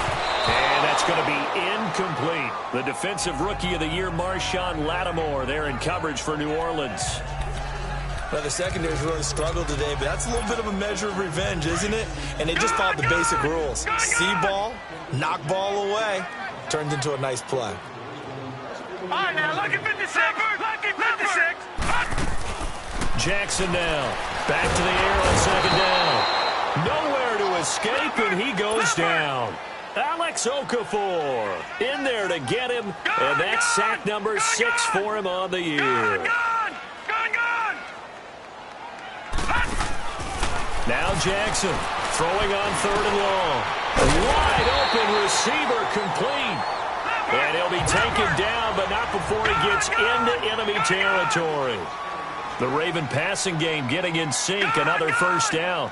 And that's going to be incomplete. The defensive rookie of the year, Marshawn Lattimore, there in coverage for New Orleans. Well, the secondary's really struggled today, but that's a little bit of a measure of revenge, isn't it? And they just followed the basic rules. See ball, knock ball away, turns into a nice play. All right, now, look at 56. Look at 56. Jackson now. Back to the air on 2nd down. Nowhere to escape, and he goes down. Alex Okafor in there to get him, and that's sack number 6 for him on the year. Now Jackson throwing on 3rd and long. Wide open receiver complete. And he'll be taken down, but not before he gets into enemy territory. The Raven passing game getting in sync. Another 1st down.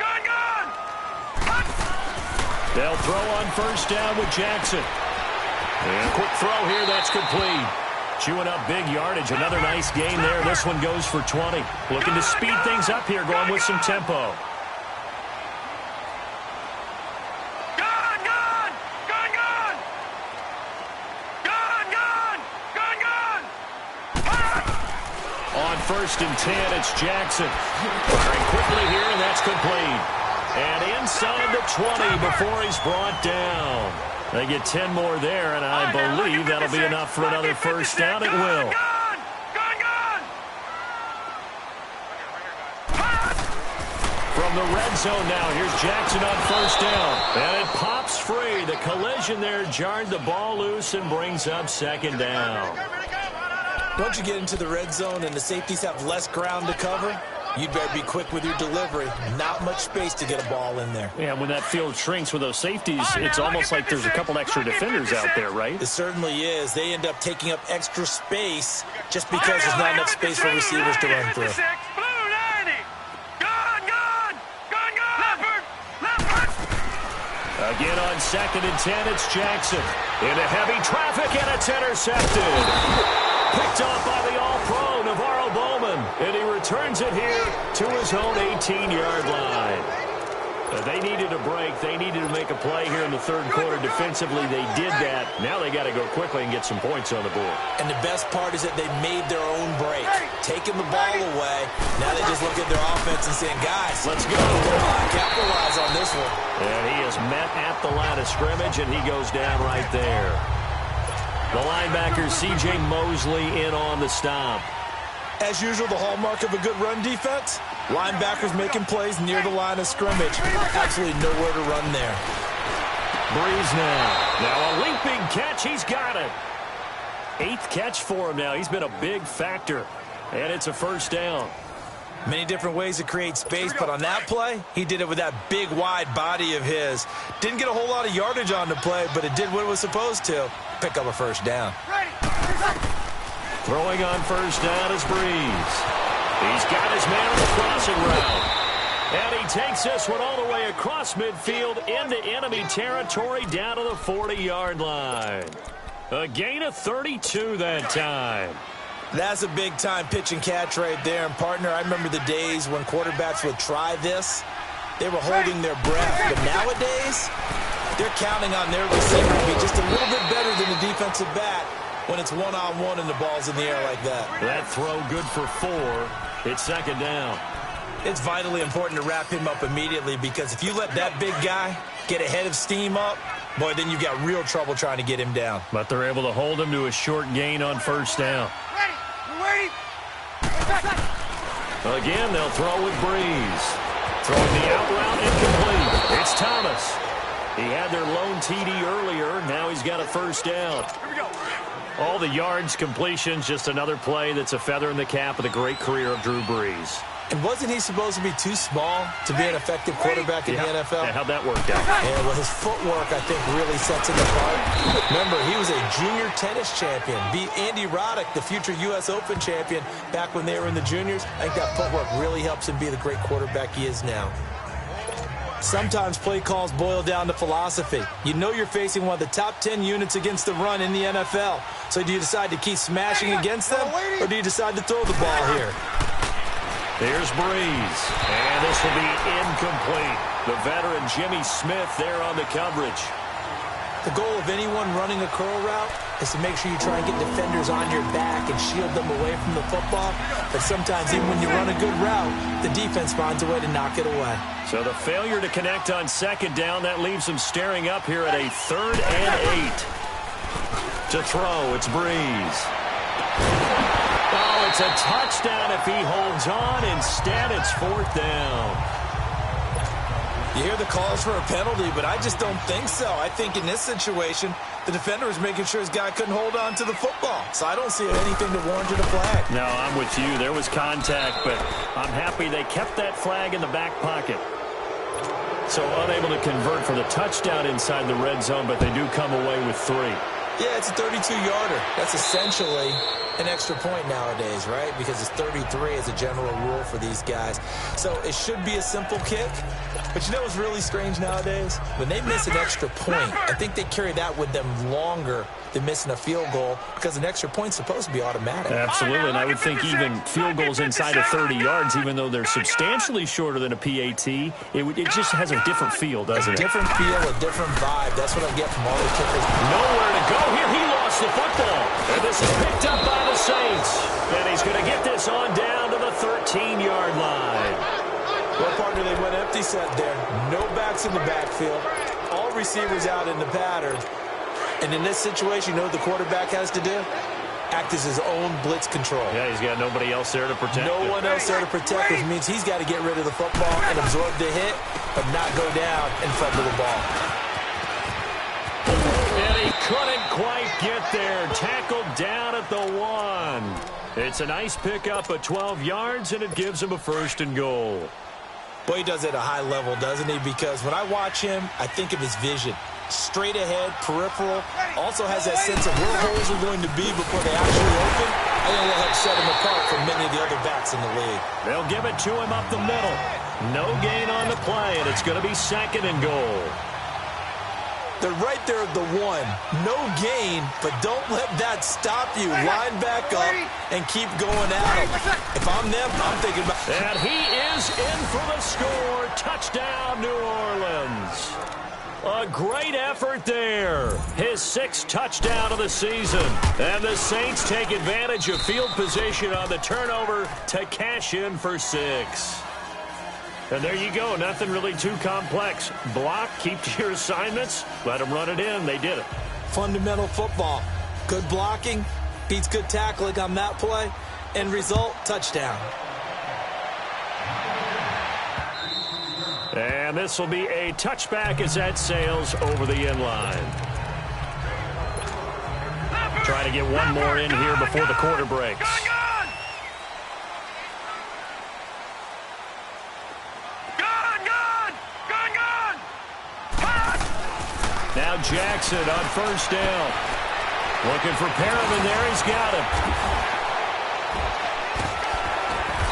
They'll throw on 1st down with Jackson. And quick throw here, that's complete. Chewing up big yardage. Another nice gain there. This one goes for 20. Looking to speed things up here, going with some tempo. On 1st and 10, it's Jackson. Firing quickly here, and that's complete. And inside the 20 before he's brought down. They get 10 more there, and I believe that'll be enough for another 1st down. It will. From the red zone now, here's Jackson on 1st down. And it pops free. The collision there jarred the ball loose and brings up 2nd down. Once you get into the red zone and the safeties have less ground to cover, you'd better be quick with your delivery. Not much space to get a ball in there. Yeah, when that field shrinks with those safeties, it's almost like there's a couple extra defenders out there, right? It certainly is. They end up taking up extra space just because there's not enough space for receivers to run through. Again on 2nd and 10, it's Jackson. Into heavy traffic, and it's intercepted. Picked off by the All-Pro, Navarro Bowman. And he returns it here to his own 18-yard line. They needed a break. They needed to make a play here in the 3rd quarter. Defensively, they did that. Now they got to go quickly and get some points on the board. And the best part is that they made their own break. Taking the ball away. Now they just look at their offense and saying, guys, let's go. Capitalize on this one. And he is met at the line of scrimmage, and he goes down right there. The linebacker, C.J. Mosley, in on the stop. As usual, the hallmark of a good run defense, linebackers making plays near the line of scrimmage. Absolutely nowhere to run there. Breeze now. Now a leaping catch. He's got it. 8th catch for him now. He's been a big factor. And it's a 1st down. Many different ways to create space, but on that play, he did it with that big, wide body of his. Didn't get a whole lot of yardage on the play, but it did what it was supposed to. Pick up a 1st down. Throwing on 1st down is Breeze. He's got his man on the crossing route. And he takes this one all the way across midfield into enemy territory down to the 40-yard line. A gain of 32 that time. That's a big-time pitch and catch right there. And, partner, I remember the days when quarterbacks would try this. They were holding their breath. But nowadays, they're counting on their receiver to be just a little bit better than the defensive back when it's one-on-one and the ball's in the air like that. That throw good for 4. It's 2nd down. It's vitally important to wrap him up immediately because if you let that big guy get ahead of steam up, boy, then you've got real trouble trying to get him down. But they're able to hold him to a short gain on 1st down. Again, they'll throw with Breeze. Throwing the out route incomplete. It's Thomas. He had their lone TD earlier. Now he's got a 1st down. Here we go. All the yards, completions, just another play that's a feather in the cap of the great career of Drew Brees. And wasn't he supposed to be too small to be an effective quarterback in the NFL? Yeah, how'd that work out? Yeah, well, his footwork, I think, really sets him apart. Remember, he was a junior tennis champion. Beat Andy Roddick, the future U.S. Open champion, back when they were in the juniors. I think that footwork really helps him be the great quarterback he is now. Sometimes play calls boil down to philosophy. You know you're facing one of the top 10 units against the run in the NFL. So do you decide to keep smashing against them, or do you decide to throw the ball here? Here's Brees, and this will be incomplete. The veteran Jimmy Smith there on the coverage. The goal of anyone running a curl route is to make sure you try and get defenders on your back and shield them away from the football. But sometimes even when you run a good route, the defense finds a way to knock it away. So the failure to connect on second down, that leaves them staring up here at a 3rd and 8. To throw, it's Brees. Oh, it's a touchdown if he holds on. Instead, it's 4th down. You hear the calls for a penalty, but I just don't think so. I think in this situation, the defender was making sure his guy couldn't hold on to the football. So I don't see anything to warrant a flag. No, I'm with you. There was contact, but I'm happy they kept that flag in the back pocket. So unable to convert for the touchdown inside the red zone, but they do come away with 3. Yeah, it's a 32-yarder. That's essentially an extra point nowadays, right? Because it's 33 as a general rule for these guys. So it should be a simple kick. But you know what's really strange nowadays? When they miss an extra point, I think they carry that with them longer than missing a field goal because an extra point's supposed to be automatic. Absolutely, and I would think even field goals inside of 30 yards, even though they're substantially shorter than a PAT, it just has a different feel, doesn't it? A different feel, a different vibe. That's what I get from all the kickers. Nowhere to go here. He lost the football. And this is picked up by the Saints. And he's going to get this on down to the 13-yard line. Well, partner, they went empty set there. No backs in the backfield. All receivers out in the pattern. And in this situation, you know what the quarterback has to do? Act as his own blitz control. Yeah, he's got nobody else there to protect No one else there to protect, which means he's got to get rid of the football and absorb the hit, but not go down and fumble the ball. And he couldn't quite get there. Tackled down at the 1. It's a nice pickup of 12 yards, and it gives him a 1st and goal. Boy, he does it at a high level, doesn't he? Because when I watch him, I think of his vision. Straight ahead, peripheral, also has that sense of where holes are going to be before they actually open. I think that'll help set him apart from many of the other backs in the league. They'll give it to him up the middle. No gain on the play, and it's going to be 2nd and goal. They're right there at the 1. No gain, but don't let that stop you. Line back up and keep going at him. If I'm them, I'm thinking about... And he is in for the score. Touchdown, New Orleans. A great effort there. His 6th touchdown of the season. And the Saints take advantage of field position on the turnover to cash in for 6. And there you go. Nothing really too complex. Block, keep to your assignments, let them run it in. They did it. Fundamental football. Good blocking beats good tackling on that play. End result, touchdown. And this will be a touchback as that sails over the end line. Try to get one more in here before the quarter breaks. Now Jackson on 1st down. Looking for Perriman there. He's got him.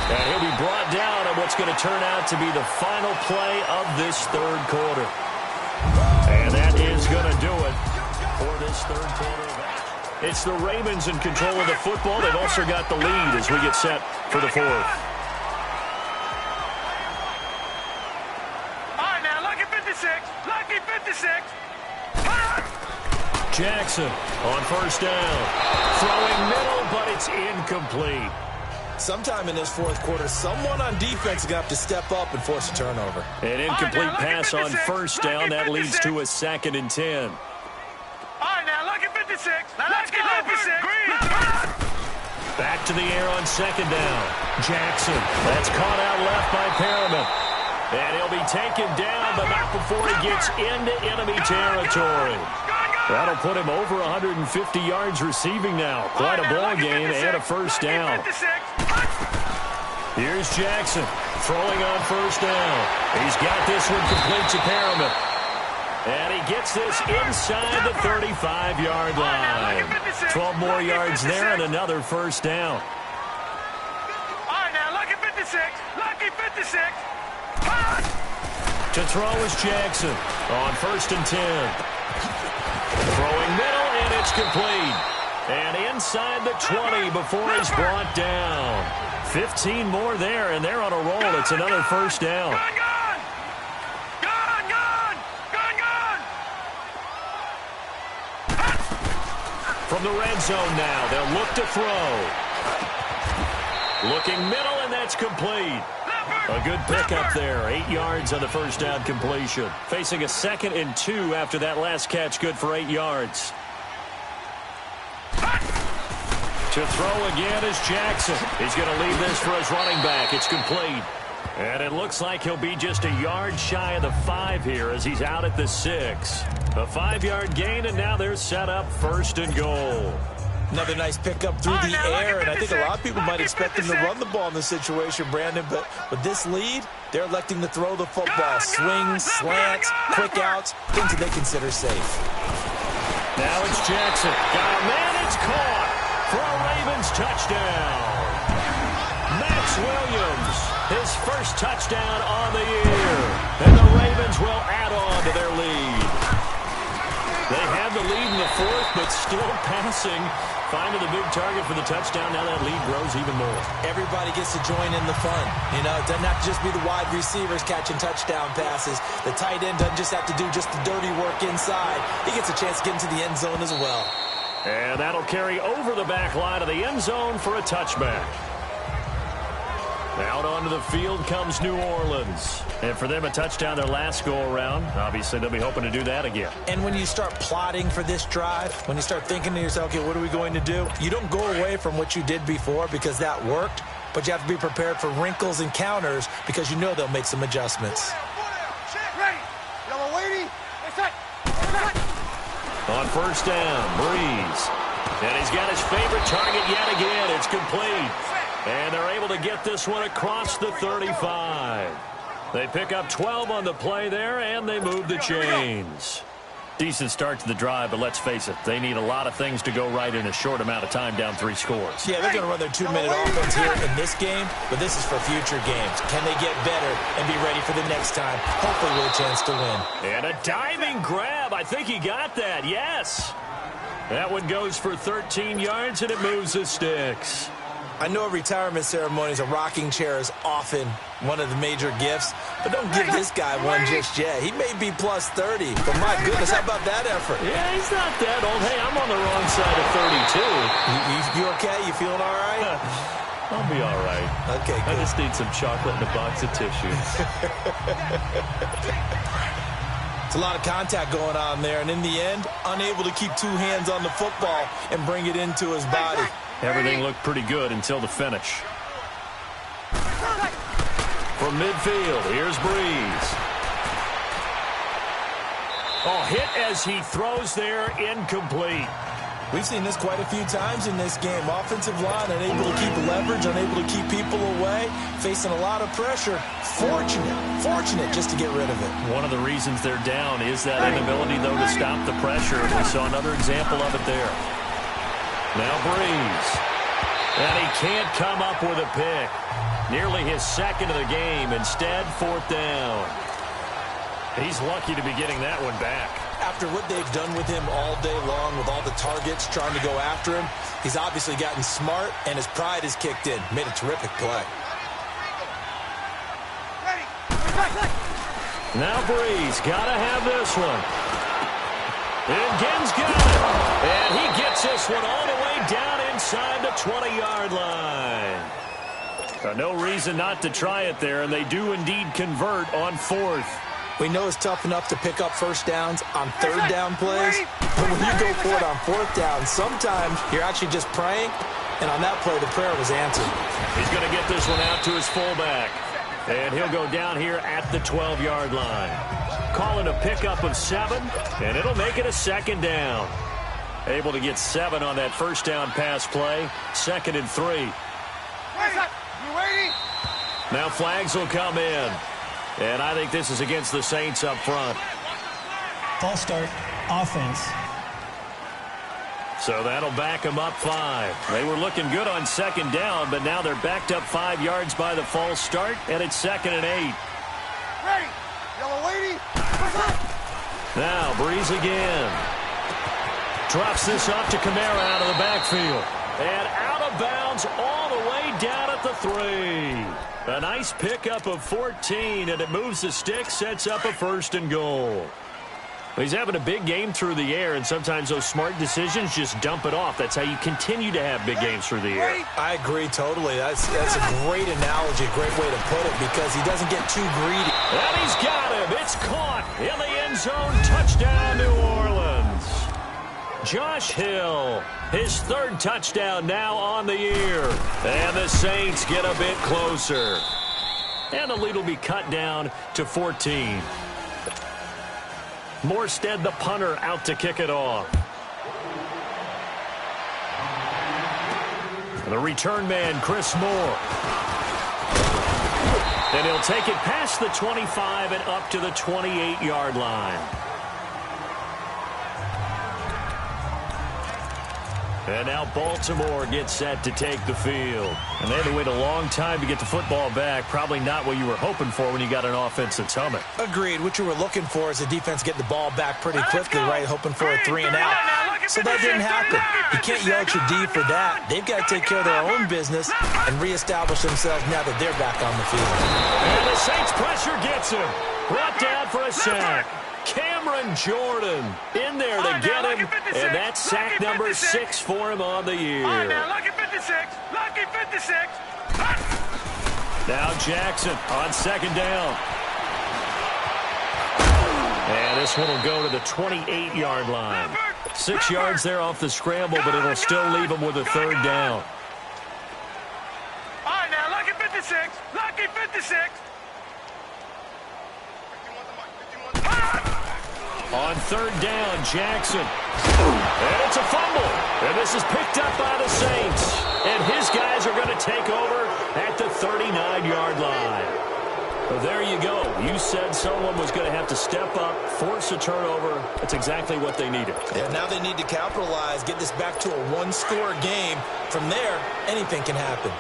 And he'll be brought down on what's going to turn out to be the final play of this 3rd quarter. And that is going to do it for this 3rd quarter. It's the Ravens in control of the football. They've also got the lead as we get set for the 4th. All right, now, lucky 56. Lucky 56. Jackson on 1st down. Throwing middle, but it's incomplete. Sometime in this 4th quarter, someone on defense is going to have to step up and force a turnover. An incomplete pass on 1st down. That leads to a 2nd and 10. All right, now, lucky 56. Let's get 56. Back to the air on 2nd down. Jackson. That's caught out left by Perriman. And he'll be taken down, but not before he gets into enemy territory. Go! That'll put him over 150 yards receiving now. Quite a ball game and a first down. Here's Jackson throwing on first down. He's got this one complete to Perriman. And he gets this inside the 35-yard line. 12 more yards there and another first down. All right, now, lucky 56. Lucky 56. To throw is Jackson on 1st and 10. Throwing middle, and it's complete. And inside the 20 before he's brought down. 15 more there, and they're on a roll. It's another first down. Gone! Gone! Gone! Gone! Gone! From the red zone now, they'll look to throw. Looking middle, and that's complete. A good pickup there. 8 yards on the first down completion. Facing a 2nd and 2 after that last catch. Good for 8 yards. To throw again is Jackson. He's going to leave this for his running back. It's complete. And it looks like he'll be just a yard shy of the 5 here as he's out at the 6. A 5-yard gain, and now they're set up 1st and goal. Another nice pickup through the air, and I think a lot of people might expect him to run the ball in this situation, Brandon, but with this lead, they're electing to throw the football. Swings, slants, quick outs, things that they consider safe. Now it's Jackson. Got a man, it's caught for a Ravens touchdown. Max Williams, his first touchdown on the year, and the Ravens will add on to their lead. They have the lead in the 4th, but still passing. Finding the big target for the touchdown. Now that lead grows even more. Everybody gets to join in the fun. You know, it doesn't have to just be the wide receivers catching touchdown passes. The tight end doesn't just have to do just the dirty work inside. He gets a chance to get into the end zone as well. And that'll carry over the back line of the end zone for a touchback. Out onto the field comes New Orleans. And for them, a touchdown their last go-around. Obviously, they'll be hoping to do that again. And when you start plotting for this drive, when you start thinking to yourself, okay, what are we going to do? You don't go away from what you did before because that worked, but you have to be prepared for wrinkles and counters because you know they'll make some adjustments. Ready. Yellow waiting. On first down, Breeze. And he's got his favorite target yet again. It's complete. And they're able to get this one across the 35. They pick up 12 on the play there, and they move the chains. Decent start to the drive, but let's face it, they need a lot of things to go right in a short amount of time down 3 scores. Yeah, they're going to run their 2-minute offense here in this game, but this is for future games. Can they get better and be ready for the next time, hopefully with a chance to win? And a diving grab. I think he got that, yes. That one goes for 13 yards, and it moves the sticks. I know retirement ceremonies, a rocking chair is often one of the major gifts, but don't give this guy one just yet. He may be plus 30, but my goodness, how about that effort? Yeah, he's not that old. Hey, I'm on the wrong side of 32. You okay? You feeling all right? I'll be all right. Okay, good. I just need some chocolate and a box of tissues. It's a lot of contact going on there, and in the end, unable to keep 2 hands on the football and bring it into his body. Everything looked pretty good until the finish. From midfield, here's Breeze. Oh, hit as he throws there, incomplete. We've seen this quite a few times in this game. Offensive line unable to keep leverage, unable to keep people away, facing a lot of pressure. Fortunate just to get rid of it. One of the reasons they're down is that inability, though, to stop the pressure. We saw another example of it there. Now Breeze. And he can't come up with a pick. Nearly his 2nd of the game. Instead, 4th down. He's lucky to be getting that one back. After what they've done with him all day long, with all the targets trying to go after him, he's obviously gotten smart, and his pride has kicked in. Made a terrific play. Now Breeze, gotta have this one. And Ginn's got it. And he gets this one all the way down inside the 20-yard line. No reason not to try it there, and they do indeed convert on 4th. We know it's tough enough to pick up first downs on 3rd down plays, but when you go for it on 4th down, sometimes you're actually just praying, and on that play, the prayer was answered. He's going to get this one out to his fullback. And he'll go down here at the 12-yard line. Calling a pickup of 7, and it'll make it a 2nd down. Able to get 7 on that first down pass play. 2nd and 3. Now flags will come in. And I think this is against the Saints up front. False start, offense. So that'll back them up 5. They were looking good on 2nd down, but now they're backed up 5 yards by the false start, and it's 2nd and 8. Ready. Yellow lady. Now Breeze again. Drops this off to Kamara out of the backfield. And out of bounds all the way down at the 3. A nice pickup of 14, and it moves the stick, sets up a 1st and goal. He's having a big game through the air, and sometimes those smart decisions just dump it off. That's how you continue to have big games through the air. I agree totally. That's a great analogy, a great way to put it, because he doesn't get too greedy. And he's got him. It's caught in the end zone. Touchdown, New Orleans. Josh Hill, his 3rd touchdown now on the year. And the Saints get a bit closer. And the lead will be cut down to 14. Morstead, the punter, out to kick it off. The return man, Chris Moore. And he'll take it past the 25 and up to the 28-yard line. And now Baltimore gets set to take the field. And they had to wait a long time to get the football back. Probably not what you were hoping for when you got an offense that's humming. Agreed. What you were looking for is the defense getting the ball back pretty quickly, right? Hoping for a 3 and out. So that didn't happen. You can't yell at your D for that. They've got to take care of their own business and reestablish themselves now that they're back on the field. And the Saints pressure gets him. Brought down for a sack. Cameron Jordan in there to get him, and that's sack number 6 for him on the year. Lucky 56. Lucky 56. Now Jackson on 2nd down. And this one will go to the 28-yard line. 6 yards there off the scramble, but it'll still leave him with a 3rd down. All right, now, lucky 56. Lucky 56. On 3rd down, Jackson. And it's a fumble. And this is picked up by the Saints. And his guys are going to take over at the 39-yard line. Well, there you go. You said someone was going to have to step up, force a turnover. That's exactly what they needed. Yeah, now they need to capitalize, get this back to a 1-score game. From there, anything can happen.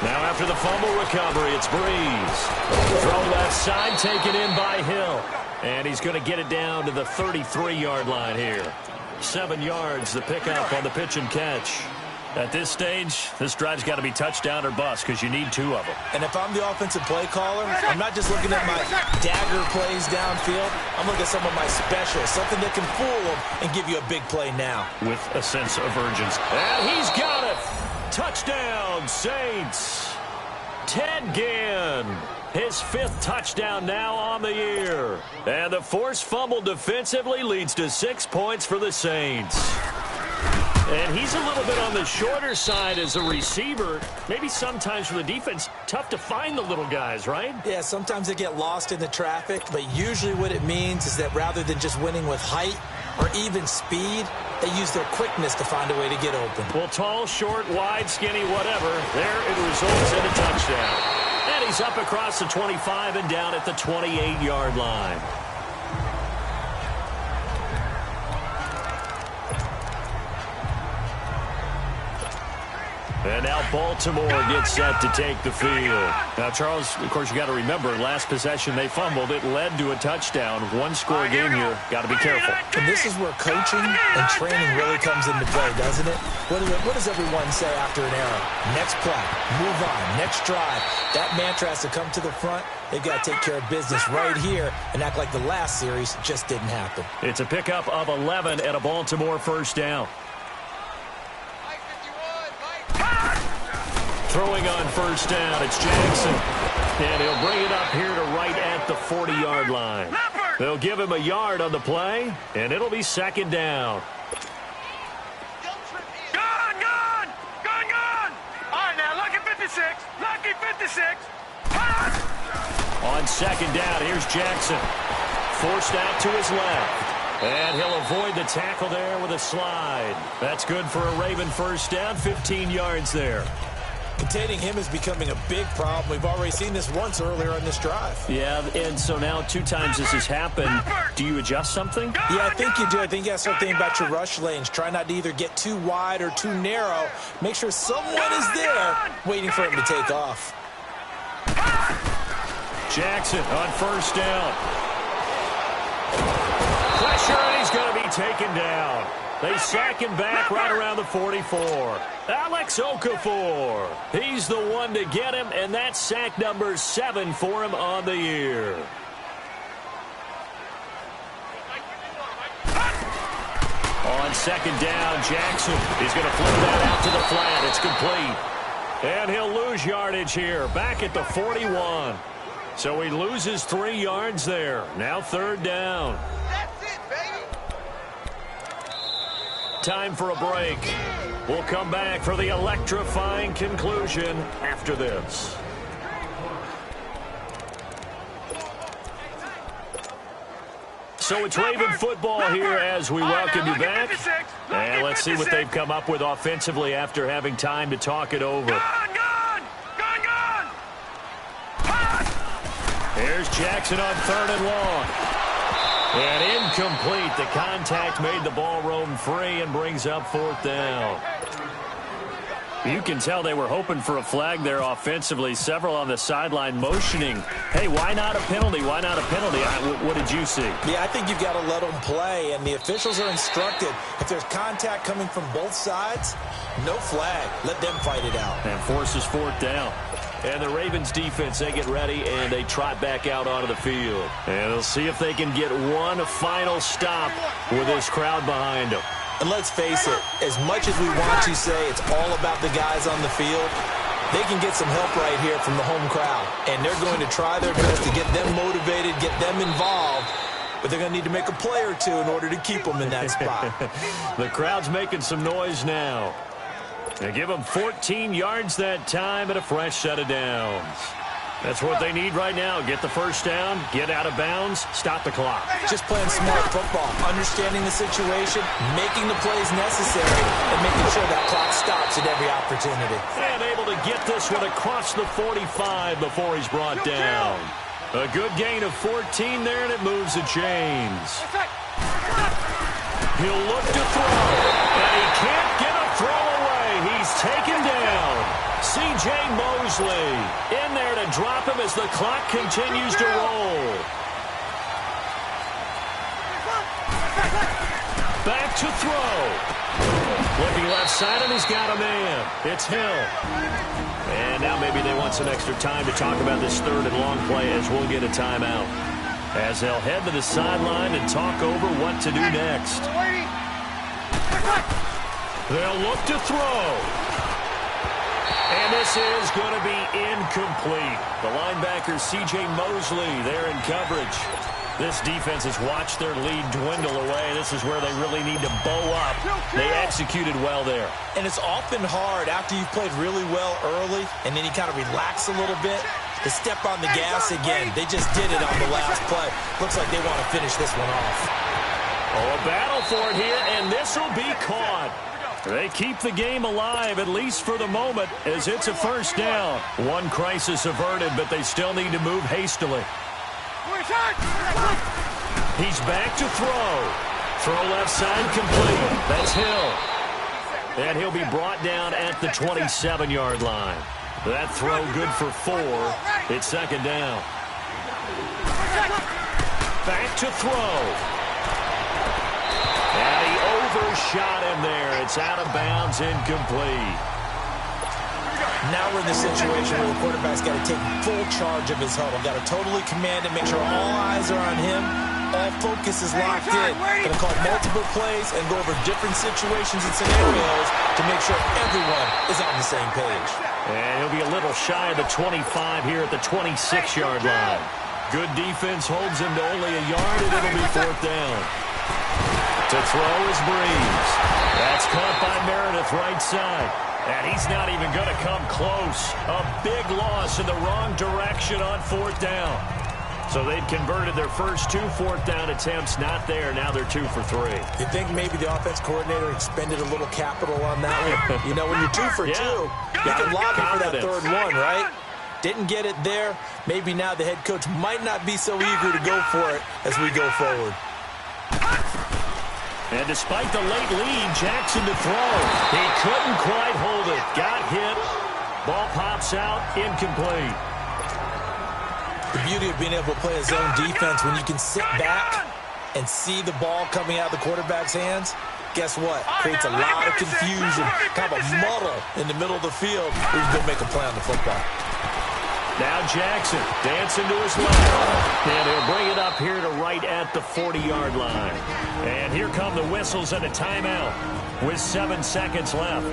Now after the fumble recovery, it's Breeze. Throw left side, taken in by Hill. And he's going to get it down to the 33-yard line here. 7 yards, the pickup on the pitch and catch. At this stage, this drive's got to be touchdown or bust because you need 2 of them. And if I'm the offensive play caller, I'm not just looking at my dagger plays downfield. I'm looking at some of my specials, something that can fool them and give you a big play now. With a sense of urgency. And he's got it. Touchdown, Saints. Ted Ginn. His 5th touchdown now on the year. And the forced fumble defensively leads to 6 points for the Saints. And he's a little bit on the shorter side as a receiver. Maybe sometimes for the defense, tough to find the little guys, right? Yeah, sometimes they get lost in the traffic, but usually what it means is that rather than just winning with height or even speed, they use their quickness to find a way to get open. Well, tall, short, wide, skinny, whatever, there it results in a touchdown. And he's up across the 25 and down at the 28-yard line. And now Baltimore gets set to take the field. Now, Charles, of course, you got to remember, last possession they fumbled. It led to a touchdown. 1-score game here. Got to be careful. And this is where coaching and training really comes into play, doesn't it? What does everyone say after an error? Next play, move on, next drive. That mantra has to come to the front. They've got to take care of business right here and act like the last series just didn't happen. It's a pickup of 11 and a Baltimore 1st down. Throwing on 1st down, it's Jackson. And he'll bring it up here to right at the 40-yard line. They'll give him a yard on the play, and it'll be 2nd down. get the 6. On second down, here's Jackson. Forced out to his left. And he'll avoid the tackle there with a slide. That's good for a Raven first down, 15 yards there. Containing him is becoming a big problem. We've already seen this once earlier on this drive. Yeah, and so now 2 times this has happened. Do you adjust something? Yeah, I think you do. I think you got to start thinking about your rush lanes. Try not to either get too wide or too narrow. Make sure someone is there waiting for him to take off. Jackson on first down. Pressure, and he's going to be taken down. They sack him back right around the 44. Alex Okafor. He's the one to get him, and that's sack number 7 for him on the year. On second down, Jackson is going to flip that out to the flat. It's complete. And he'll lose yardage here, back at the 41. So he loses 3 yards there. Now third down. That's it, baby. Time for a break. We'll come back for the electrifying conclusion after this. So it's Raven football here as we welcome you back. And let's see what they've come up with offensively after having time to talk it over. Here's Jackson on third and long. And incomplete. The contact made the ball roam free and brings up fourth down. You can tell they were hoping for a flag there offensively. Several on the sideline motioning. Hey, why not a penalty? Why not a penalty? What did you see? Yeah, I think you've got to let them play, and the officials are instructed. If there's contact coming from both sides, no flag. Let them fight it out. And forces fourth down. And the Ravens defense, they get ready, and they trot back out onto the field. And they'll see if they can get one final stop with this crowd behind them. And let's face it, as much as we want to say it's all about the guys on the field, they can get some help right here from the home crowd. And they're going to try their best to get them motivated, get them involved. But they're going to need to make a play or two in order to keep them in that spot. The crowd's making some noise now. They give them 14 yards that time and a fresh set of downs. That's what they need right now. Get the first down, get out of bounds, stop the clock. Just playing smart football, understanding the situation, making the plays necessary, and making sure that clock stops at every opportunity. And able to get this one across the 45 before he's brought down. A good gain of 14 there, and it moves the chains. He'll look to throw, and he can't get a throw away. He's taken down. C.J. Mosley in there to drop him as the clock continues to roll. Back to throw. Looking left side, and he's got a man. It's Hill. And now maybe they want some extra time to talk about this third and long play as we'll get a timeout. As they'll head to the sideline and talk over what to do next. They'll look to throw. And this is going to be incomplete. The linebacker, C.J. Mosley, there in coverage. This defense has watched their lead dwindle away. This is where they really need to bow up. They executed well there. And it's often hard after you've played really well early and then you kind of relax a little bit to step on the gas again. They just did it on the last play. Looks like they want to finish this one off. Oh, a battle for it here, and this will be caught. They keep the game alive, at least for the moment, as it's a first down. One crisis averted, but they still need to move hastily. He's back to throw. Throw left side complete. That's Hill. And he'll be brought down at the 27-yard line. That throw good for 4. It's second down. Back to throw. And he overshot him there. It's out of bounds, incomplete. Now we're in the situation where the quarterback's got to take full charge of his huddle. Got to totally command and make sure all eyes are on him. All focus is locked in. Going to call multiple plays and go over different situations and scenarios to make sure everyone is on the same page. And he'll be a little shy of the 25 here at the 26-yard line. Good defense holds him to only a yard, and it'll be fourth down. To throw is Breeze. That's caught by Meredith right side. And he's not even going to come close. A big loss in the wrong direction on 4th down. So they've converted their first 2 4th down attempts. Not there. Now they're 2 for 3. You think maybe the offense coordinator expended a little capital on that one? You know, when you're 2 for 2, you can lobby for that 3rd one, right? Didn't get it there. Maybe now the head coach might not be so eager to go for it as we go forward. And despite the late lead, Jackson to throw. He couldn't quite hold it. Got hit. Ball pops out. Incomplete. The beauty of being able to play a zone defense when you can sit back and see the ball coming out of the quarterback's hands, guess what? Creates a lot of confusion, kind of a muddle in the middle of the field where you can go make a play on the football. Now Jackson dancing to his left. And he'll bring it up here to right at the 40-yard line. And here come the whistles and a timeout with 7 seconds left.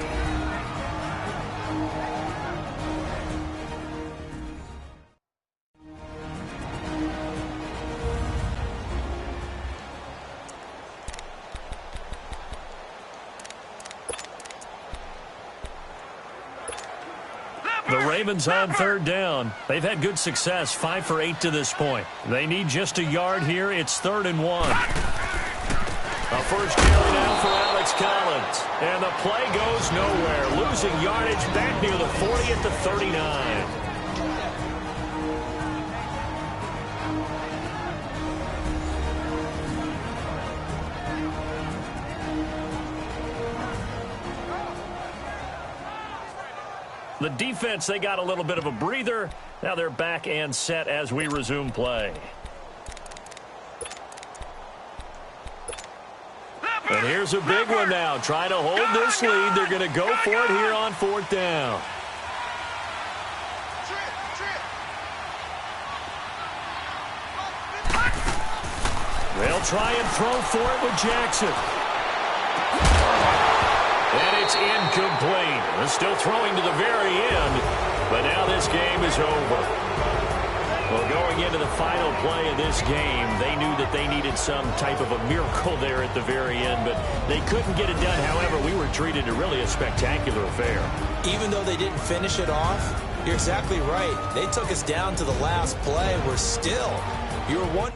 The Ravens on 3rd down. They've had good success, 5 for 8 to this point. They need just a yard here. It's 3rd and 1. A first carry now for Alex Collins. And the play goes nowhere. Losing yardage back near the 40 at the 39. The defense, they got a little bit of a breather. Now they're back and set as we resume play. And here's a big one now. Trying to hold this lead. They're going to go for it here on 4th down. They'll try and throw for it with Jackson. And it's incomplete. They're still throwing to the very end, but now this game is over. Well, going into the final play of this game, they knew that they needed some type of a miracle there at the very end, but they couldn't get it done. However, we were treated to really a spectacular affair. Even though they didn't finish it off, you're exactly right. They took us down to the last play. We're still, you were one.